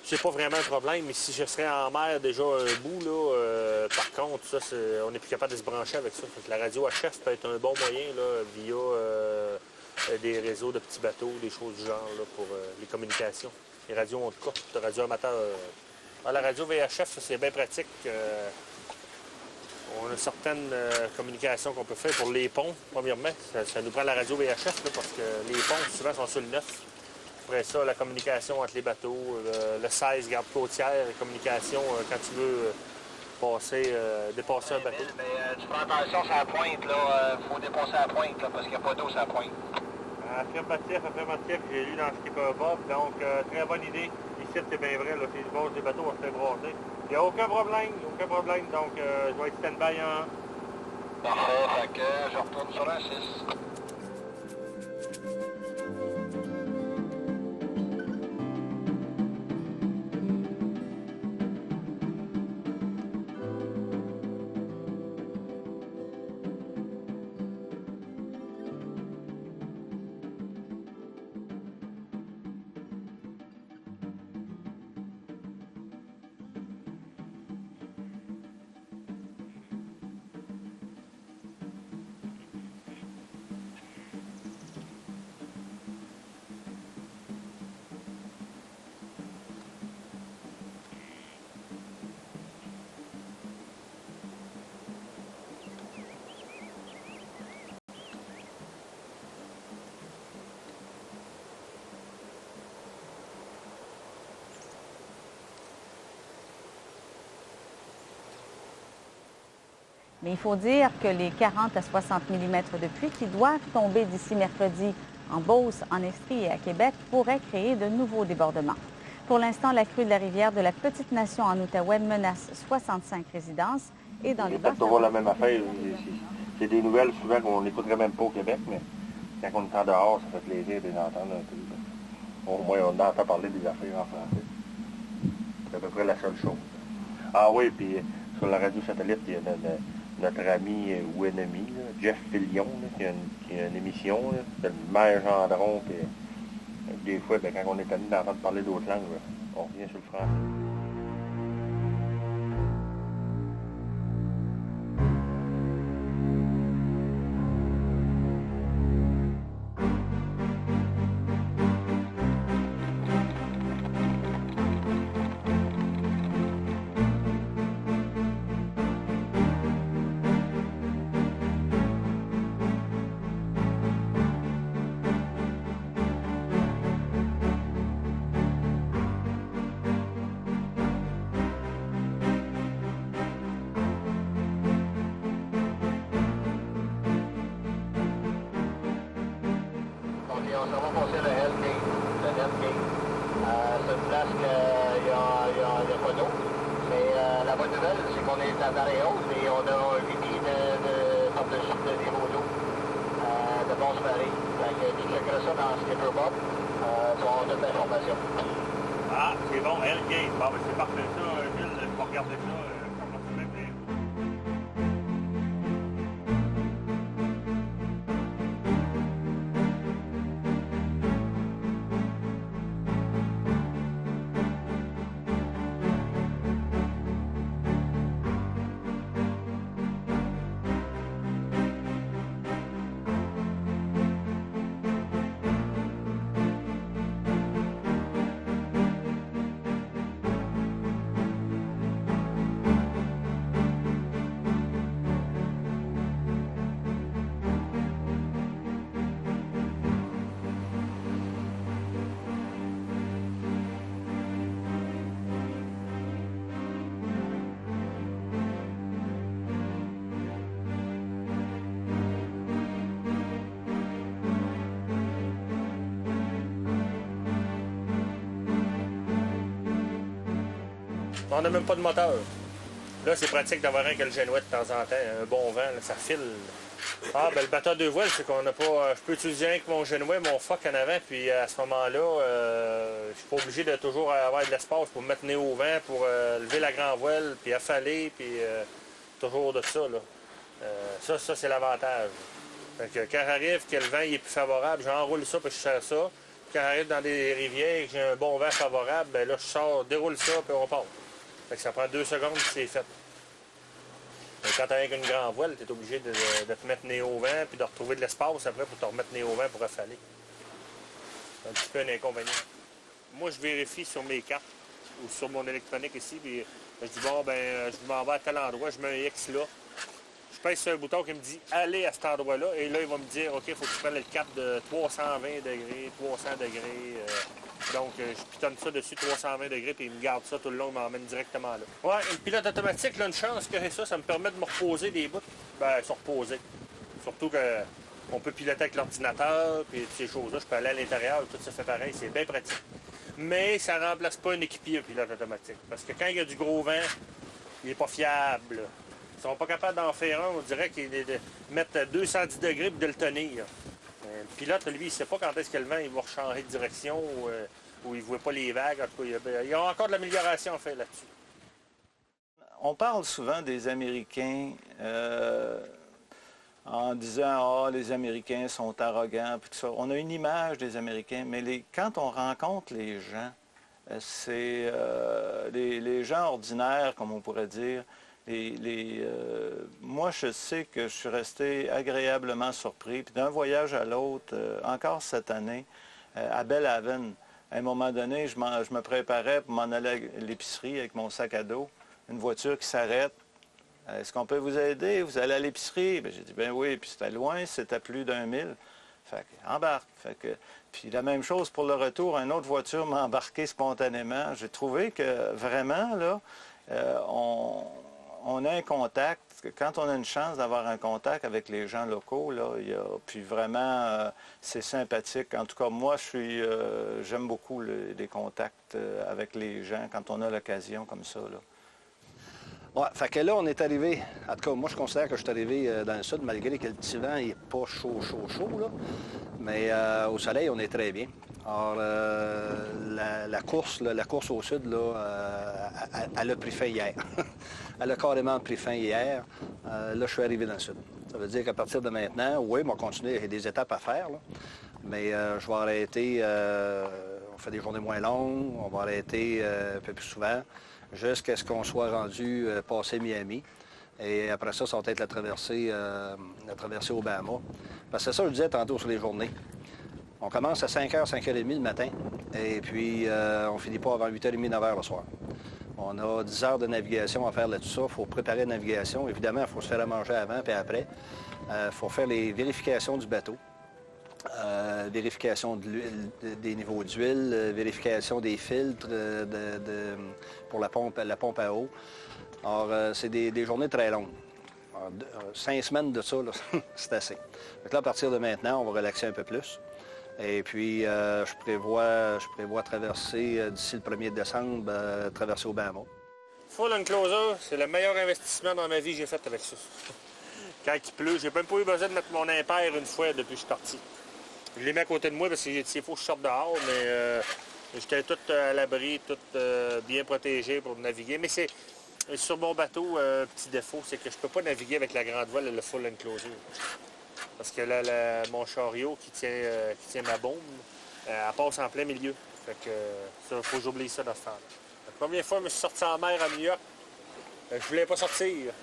C'est pas vraiment un problème, mais si je serais en mer déjà un bout, là, par contre, ça, on n'est plus capable de se brancher avec ça. Fait que la radio HF peut être un bon moyen là, via des réseaux de petits bateaux, des choses du genre là, pour les communications. Les radios onde courte, radio amateur. La radio VHF, c'est bien pratique. On a certaines communications qu'on peut faire pour les ponts, premièrement. Ça nous prend la radio VHF là, parce que les ponts, souvent, sont sur le 9. Après ça, la communication entre les bateaux, le 16, garde côtière, la communication quand tu veux dépasser un bateau. Mais tu prends attention sur la pointe, là. Faut dépasser la pointe, là, parce qu'il n'y a pas d'eau sur la pointe. Affirmatif, j'ai lu dans Skipper Bob, donc très bonne idée. Ici, c'est bien vrai, là, c'est le bord des bateaux, on se fait brasser. Il n'y a aucun problème, donc je vais être stand-by en... Parfait, fait que je retourne sur un 6. Mais il faut dire que les 40 à 60 mm de pluie qui doivent tomber d'ici mercredi en Beauce, en Estrie et à Québec pourraient créer de nouveaux débordements. Pour l'instant, la crue de la rivière de la Petite-Nation en Outaouais menace 65 résidences et dans les basses... toujours la même affaire. C'est des nouvelles souvent qu'on n'écouterait même pas au Québec, mais quand on est en dehors, ça fait plaisir de les entendre un peu. Au moins, on entend parler des affaires en français. C'est à peu près la seule chose. Ah oui, puis sur la radio satellite, il y a notre ami ou ennemi, là, Jeff Fillion, là, qui a une émission, c'est le maire Gendron, puis des fois, quand on est tanné d'entendre parler d'autres langues, là, on revient sur le français. Ah, c'est bon, Hellgate. Bon, ben c'est parfait ça, Gilles. Je vais regarder ça. On n'a même pas de moteur. Là, c'est pratique d'avoir un que le génois de temps en temps. Un bon vent, là, ça file. Ah, ben le bateau à deux voiles, c'est qu'on n'a pas... je peux utiliser un que mon génois, mon foc en avant, puis à ce moment-là, je suis pas obligé de toujours avoir de l'espace pour me mettre nez au vent, pour lever la grand voile, puis affaler, puis toujours de ça, là. Ça c'est l'avantage. Fait que quand j'arrive, que le vent il est plus favorable, j'enroule ça puis je sers ça. Quand j'arrive dans des rivières et que j'ai un bon vent favorable, ben là, je sors, déroule ça puis on part. Fait que ça prend 2 secondes puis c'est fait. Mais quand tu as avec une grande voile, tu es obligé de te mettre nez au vent puis de retrouver de l'espace après pour te remettre nez au vent pour refaler. C'est un petit peu un inconvénient. Moi, je vérifie sur mes cartes ou sur mon électronique ici, puis je dis, bon, ben, je m'en vais à tel endroit, je mets un X là. Je pèse sur un bouton qui me dit, allez à cet endroit-là, et là, il va me dire, OK, il faut que tu prennes le cap de 320 degrés, 300 degrés. Donc, je pitonne ça dessus, 320 degrés, puis il me garde ça tout le long, il m'emmène directement là. Ouais, une pilote automatique, là, une chance que ça me permet de me reposer des bouts. Ben, se reposer. Surtout qu'on peut piloter avec l'ordinateur, puis toutes ces choses-là, je peux aller à l'intérieur, tout ça fait pareil, c'est bien pratique. Mais ça ne remplace pas un équipier, un pilote automatique. Parce que quand il y a du gros vent, il n'est pas fiable. Ils sont pas capables d'en faire un, on dirait qu'ils mettent 210 degrés et de le tenir. Le pilote, lui, il ne sait pas quand est-ce que le vent il va changer de direction ou il ne voit pas les vagues. En tout cas, il y a encore de l'amélioration à faire là-dessus. On parle souvent des Américains en disant « Ah, les Américains sont arrogants », puis tout ça. On a une image des Américains, mais quand on rencontre les gens, c'est les gens ordinaires, comme on pourrait dire. Moi, je sais que je suis resté agréablement surpris. Puis d'un voyage à l'autre, encore cette année, à Belhaven, à un moment donné, je me préparais pour m'en aller à l'épicerie avec mon sac à dos. Une voiture qui s'arrête. Est-ce qu'on peut vous aider? Vous allez à l'épicerie? J'ai dit, ben oui, puis c'était loin, c'était plus d'1000. Fait que, embarque. Puis la même chose pour le retour, une autre voiture m'a embarqué spontanément. J'ai trouvé que vraiment, là, on a un contact. Quand on a une chance d'avoir un contact avec les gens locaux, là, puis vraiment, c'est sympathique. En tout cas, moi, j'aime beaucoup les contacts avec les gens quand on a l'occasion comme ça, là. Ouais, fait que là, on est arrivé, en tout cas, moi, je considère que je suis arrivé dans le sud, malgré que le petit vent n'est pas chaud, là. Mais au soleil, on est très bien. Alors, la course au sud, là, elle a pris fin hier. Elle a carrément pris fin hier. Là, je suis arrivé dans le sud. Ça veut dire qu'à partir de maintenant, oui, on va continuer, j'ai des étapes à faire, là. Mais je vais arrêter, on fait des journées moins longues, on va arrêter un peu plus souvent, jusqu'à ce qu'on soit rendu passé Miami. Et après ça, ça va être la traversée au Bahama. Parce que c'est ça, je disais tantôt sur les journées. On commence à 5h, 5h30 le matin, et puis on finit pas avant 8h30, 9h le soir. On a 10 heures de navigation à faire là-dessus. Il faut préparer la navigation. Évidemment, il faut se faire à manger avant et après. Il faut faire les vérifications du bateau. Vérification des niveaux d'huile, vérification des filtres pour la pompe à eau. Alors, c'est des journées très longues. Alors, 5 semaines de ça, c'est assez. Donc là, à partir de maintenant, on va relaxer un peu plus. Et puis, je prévois traverser d'ici le 1er décembre, traverser au Bahama. Full enclosure, c'est le meilleur investissement dans ma vie que j'ai fait avec ça. Quand il pleut, j'ai même pas eu besoin de mettre mon impair une fois depuis que je suis parti. Je l'ai mis à côté de moi parce qu'il faut que je sorte dehors, mais j'étais tout à l'abri, tout bien protégé pour naviguer. Mais c'est sur mon bateau, petit défaut, c'est que je peux pas naviguer avec la grande voile et le full enclosure. Parce que là, mon chariot qui tient ma bombe, elle passe en plein milieu. Fait que ça, faut que j'oublie ça dans ce temps-là. La première fois que je me suis sorti en mer à New York, je voulais pas sortir.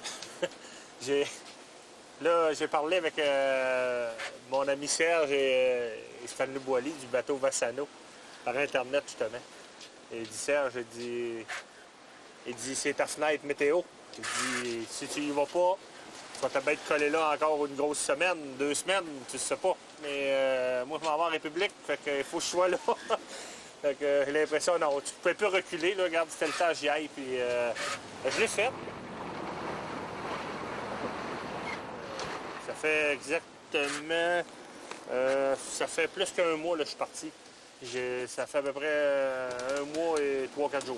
Là, j'ai parlé avec mon ami Serge et Stanley Boily du bateau Vassano par Internet, justement. Et il dit, Serge, il dit, c'est ta fenêtre météo. Il dit, si tu y vas pas, tu vas peut-être être collé là encore une grosse semaine, 2 semaines, tu sais pas. Mais moi, je m'en vais en République, fait qu'il faut que je sois là. Fait que j'ai l'impression, non, tu ne peux plus reculer, là, regarde, c'était le temps, j'y aille, puis je l'ai fait. Ça fait exactement... ça fait plus qu'un mois, là, je suis parti. Ça fait à peu près 1 mois et 3-4 jours.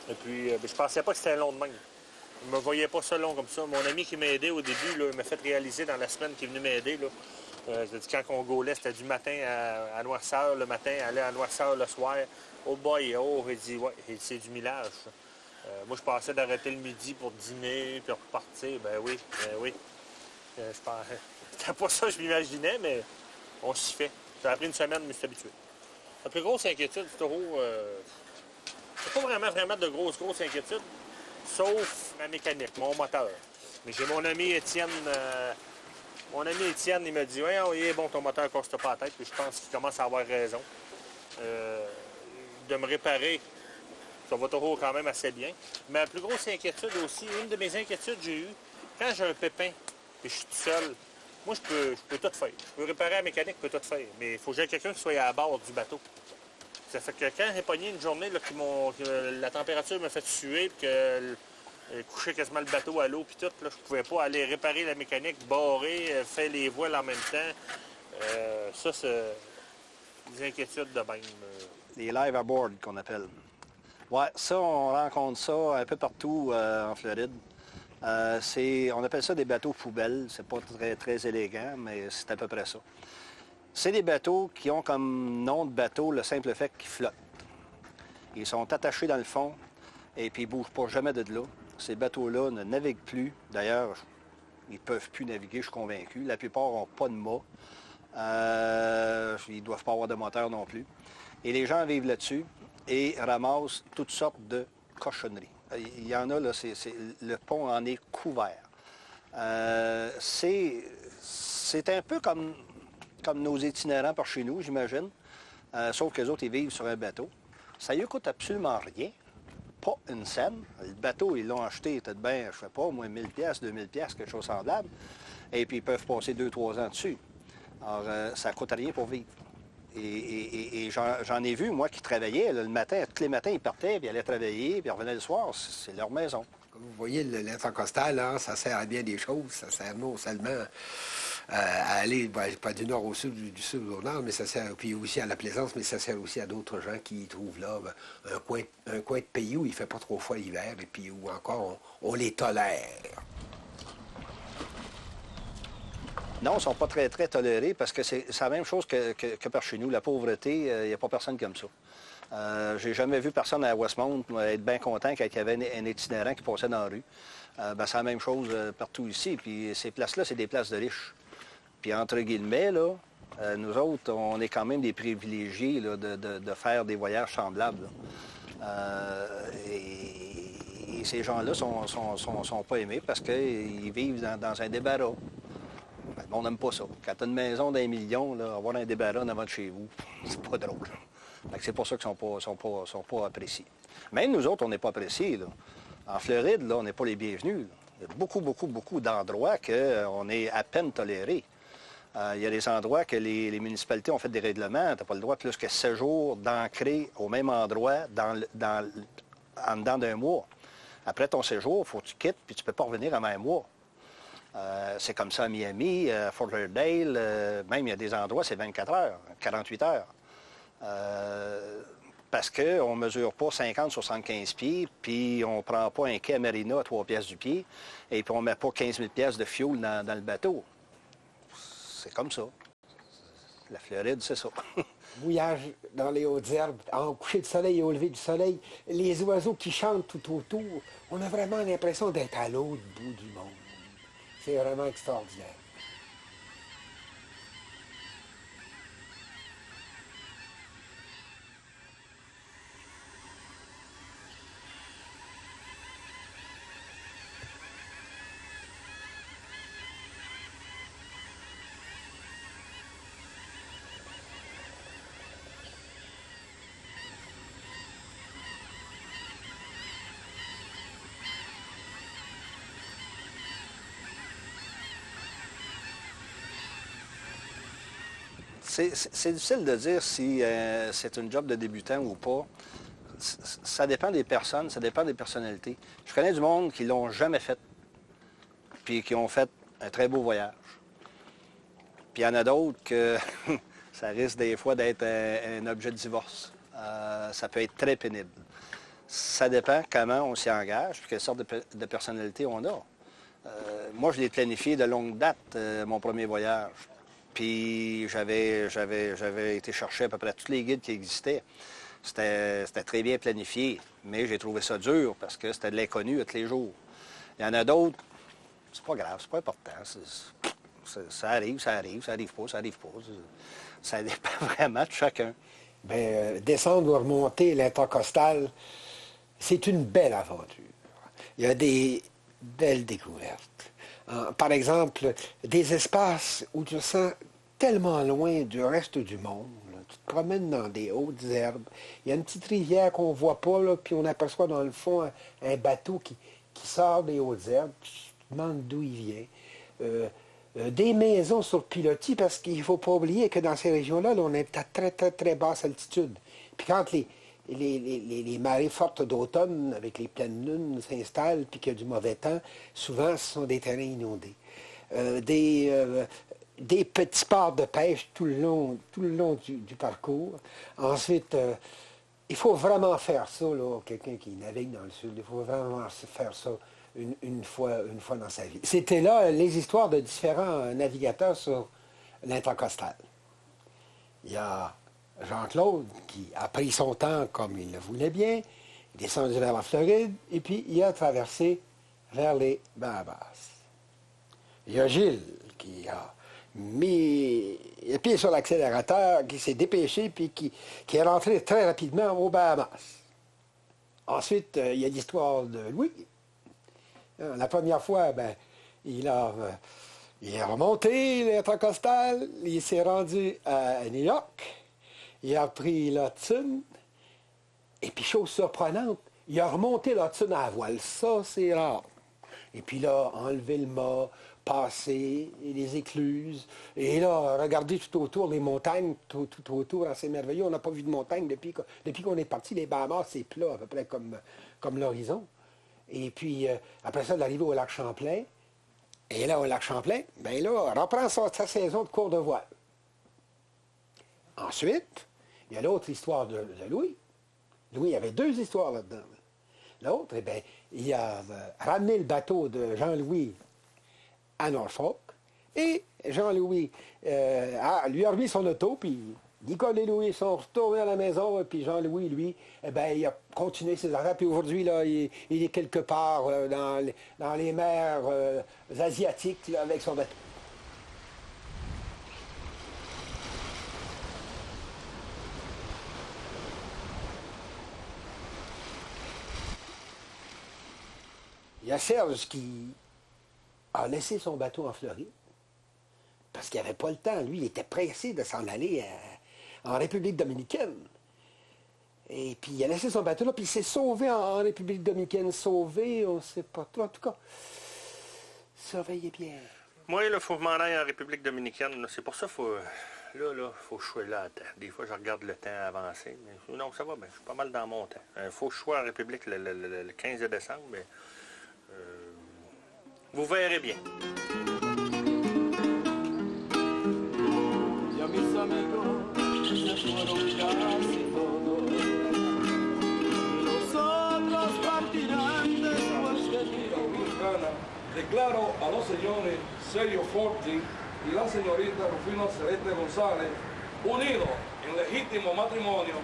Et puis, je pensais pas que c'était long de même. Je me voyais pas ça long comme ça. Mon ami qui m'a aidé au début, là, il m'a fait réaliser dans la semaine qu'il est venu m'aider. Quand on gaulait, c'était du matin à Noirceur le matin, aller à Noirceur le soir. Oh boy, oh, il dit, ouais, c'est du millage. Moi, je pensais d'arrêter le midi pour dîner, puis repartir. Ben oui. C'était pas ça que je m'imaginais, mais on s'y fait. Ça a pris une semaine, mais c'est habitué. La plus grosse inquiétude du taureau, c'est pas vraiment de grosses inquiétudes, sauf ma mécanique, mon moteur. Mais j'ai mon ami Étienne, il me dit « Ouais, il est bon, ton moteur, casse-toi pas la tête. » Puis je pense qu'il commence à avoir raison. De me réparer, ça va toujours quand même assez bien. Mais la plus grosse inquiétude aussi, une de mes inquiétudes que j'ai eues, quand j'ai un pépin et je suis tout seul, moi, je peux tout faire. Je peux réparer la mécanique, je peux tout faire. Mais il faut que j'ai quelqu'un qui soit à bord du bateau. Ça fait que quand j'ai pogné une journée là, que la température me fait suer, puis que coucher quasiment le bateau à l'eau, puis tout, là, je pouvais pas aller réparer la mécanique, barrer, faire les voiles en même temps. Ça, c'est des inquiétudes de même. Les live aboard qu'on appelle. Ouais, ça, on rencontre ça un peu partout en Floride. On appelle ça des bateaux poubelles. C'est pas très élégant, mais c'est à peu près ça. C'est des bateaux qui ont comme nom de bateau le simple fait qu'ils flottent. Ils sont attachés dans le fond et puis ils ne bougent pas jamais de là. Ces bateaux-là ne naviguent plus. D'ailleurs, ils ne peuvent plus naviguer, je suis convaincu. La plupart n'ont pas de mât. Ils ne doivent pas avoir de moteur non plus. Et les gens vivent là-dessus et ramassent toutes sortes de cochonneries. Il y en a, là, le pont en est couvert. C'est un peu comme nos itinérants par chez nous, j'imagine. Sauf qu'eux autres, ils vivent sur un bateau. Ça ne coûte absolument rien. Pas une scène. Le bateau, ils l'ont acheté, peut-être bien, je ne sais pas, au moins 1000 $, 2000 $, quelque chose semblable. Et puis, ils peuvent passer 2-3 ans dessus. Alors, ça ne coûte rien pour vivre. Et j'en ai vu, moi, qui travaillaient le matin. Tous les matins, ils partaient, puis ils allaient travailler, puis ils revenaient le soir. C'est leur maison. Comme vous voyez, l'intercostal, hein, ça sert à bien des choses. Ça sert non seulement à aller, pas du nord au sud, du sud au nord, mais ça sert puis aussi à la Plaisance, mais ça sert aussi à d'autres gens qui trouvent là un coin de pays où il ne fait pas trop froid l'hiver et puis où encore on les tolère. Non, ils ne sont pas très tolérés parce que c'est la même chose que par chez nous. La pauvreté, il n'y a pas personne comme ça. J'ai jamais vu personne à Westmount être bien content quand il y avait un itinérant qui passait dans la rue. C'est la même chose partout ici. Puis ces places-là, c'est des places de riches. Puis entre guillemets, là, nous autres, on est quand même des privilégiés là, de faire des voyages semblables. Et ces gens-là sont pas aimés parce qu'ils vivent dans un débarras. On n'aime pas ça. Quand tu as une maison d'1 million, là, avoir un débarras en avant de chez vous, c'est pas drôle. C'est pour ça qu'ils ne sont pas appréciés. Même nous autres, on n'est pas appréciés. Là. En Floride, là, on n'est pas les bienvenus. Là. Il y a beaucoup d'endroits qu'on est à peine tolérés. Il y a des endroits que les municipalités ont fait des règlements. Tu n'as pas le droit plus que 7 jours d'ancrer au même endroit en dedans d'un mois. Après ton séjour, il faut que tu quittes puis tu ne peux pas revenir en un mois. C'est comme ça à Miami, à Fort Lauderdale, même il y a des endroits, c'est 24 heures, 48 heures. Parce qu'on ne mesure pas 50 sur 75 pieds, puis on ne prend pas un quai à Marina à 3 piastres du pied, et puis on ne met pas 15 000 piastres de fioul dans le bateau. C'est comme ça. La Floride, c'est ça. Mouillage dans les hautes herbes, en coucher de soleil et au lever du soleil, les oiseaux qui chantent tout autour, on a vraiment l'impression d'être à l'autre bout du monde. C'est vraiment extraordinaire. C'est difficile de dire si c'est une job de débutant ou pas. Ça dépend des personnes, ça dépend des personnalités. Je connais du monde qui ne l'ont jamais fait, puis qui ont fait un très beau voyage. Puis il y en a d'autres que ça risque des fois d'être un objet de divorce. Ça peut être très pénible. Ça dépend comment on s'y engage, puis quelle sorte de personnalité on a. Moi, je l'ai planifié de longue date, mon premier voyage. Puis j'avais été chercher à peu près tous les guides qui existaient. C'était très bien planifié, mais j'ai trouvé ça dur parce que c'était de l'inconnu à tous les jours. Il y en a d'autres, c'est pas grave, c'est pas important. Ça arrive pas, ça arrive pas. Ça dépend vraiment de chacun. Bien, descendre ou remonter l'intercostal, c'est une belle aventure. Il y a des belles découvertes. Par exemple, des espaces où tu te sens tellement loin du reste du monde. Là. Tu te promènes dans des hautes herbes. Il y a une petite rivière qu'on ne voit pas, là, puis on aperçoit dans le fond un bateau qui sort des hautes herbes. Tu te demandes d'où il vient. Des maisons sur pilotis, parce qu'il ne faut pas oublier que dans ces régions-là, là, on est à très, très, très basse altitude. Puis quand les marées fortes d'automne, avec les pleines lunes, s'installent, puis qu'il y a du mauvais temps, souvent, ce sont des terrains inondés. Des petits ports de pêche tout le long du parcours. Ensuite, il faut vraiment faire ça, là, quelqu'un qui navigue dans le sud, il faut vraiment faire ça une fois dans sa vie. C'était là les histoires de différents navigateurs sur l'intercostal. Il y a Jean-Claude qui a pris son temps comme il le voulait bien, il est descendu vers la Floride, et puis il a traversé vers les Bahamas. Il y a Gilles qui a mis les pieds sur l'accélérateur, qui s'est dépêché, puis qui est rentré très rapidement aux Bahamas. Ensuite, il y a l'histoire de Louis. La première fois, il est remonté l'intercostal, il s'est rendu à New York, il a pris l'Hudson, et puis chose surprenante, il a remonté l'Hudson à la voile. Ça, c'est rare. Et puis là, enlevé le mât, passé, les écluses, et là, regardez tout autour, les montagnes, tout autour, c'est merveilleux. On n'a pas vu de montagne depuis qu'on est parti. Les Bahamas, c'est plat, à peu près comme l'horizon. Et puis, après ça, d'arriver au lac Champlain. Et là, au lac Champlain, bien là, reprend sa saison de cours de voile. Ensuite, il y a l'autre histoire de Louis. Louis, il y avait deux histoires là-dedans. L'autre, eh bien, il a ramené le bateau de Jean-Louis à Norfolk. Et Jean-Louis lui a remis son auto, puis Nicole et Louis sont retournés à la maison, puis Jean-Louis, lui, eh bien, il a continué ses affaires, puis aujourd'hui, là, il est quelque part dans les mers asiatiques là, avec son bateau. Il y a Serge qui a laissé son bateau en Floride parce qu'il n'avait pas le temps. Lui, il était pressé de s'en aller en République dominicaine. Et puis, il a laissé son bateau là, puis il s'est sauvé en République dominicaine. Sauvé, on ne sait pas trop. En tout cas, surveillez bien. Moi, il faut que je m'en aille en République dominicaine. C'est pour ça qu'il faut... Là, faut que je sois là à temps. Des fois, je regarde le temps avancer. Mais non, ça va bien. Je suis pas mal dans mon temps. Il faut que je sois en République le 15 décembre, mais... vous verrez bien. Ya mis amigos se fueron casi todos. Los otros partirán después de mí. Declaro a los señores Sergio Forti y la señorita Rufino Celeste González unidos en legítimo matrimonio,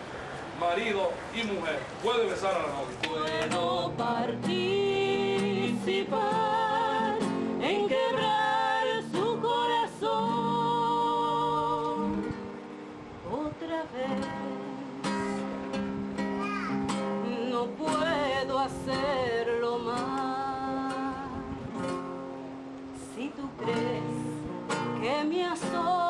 marido y mujer. Puede besar a la novia. Puedo participar en quebrar su corazón otra vez. No puedo hacerlo más. Si tú crees que me asombra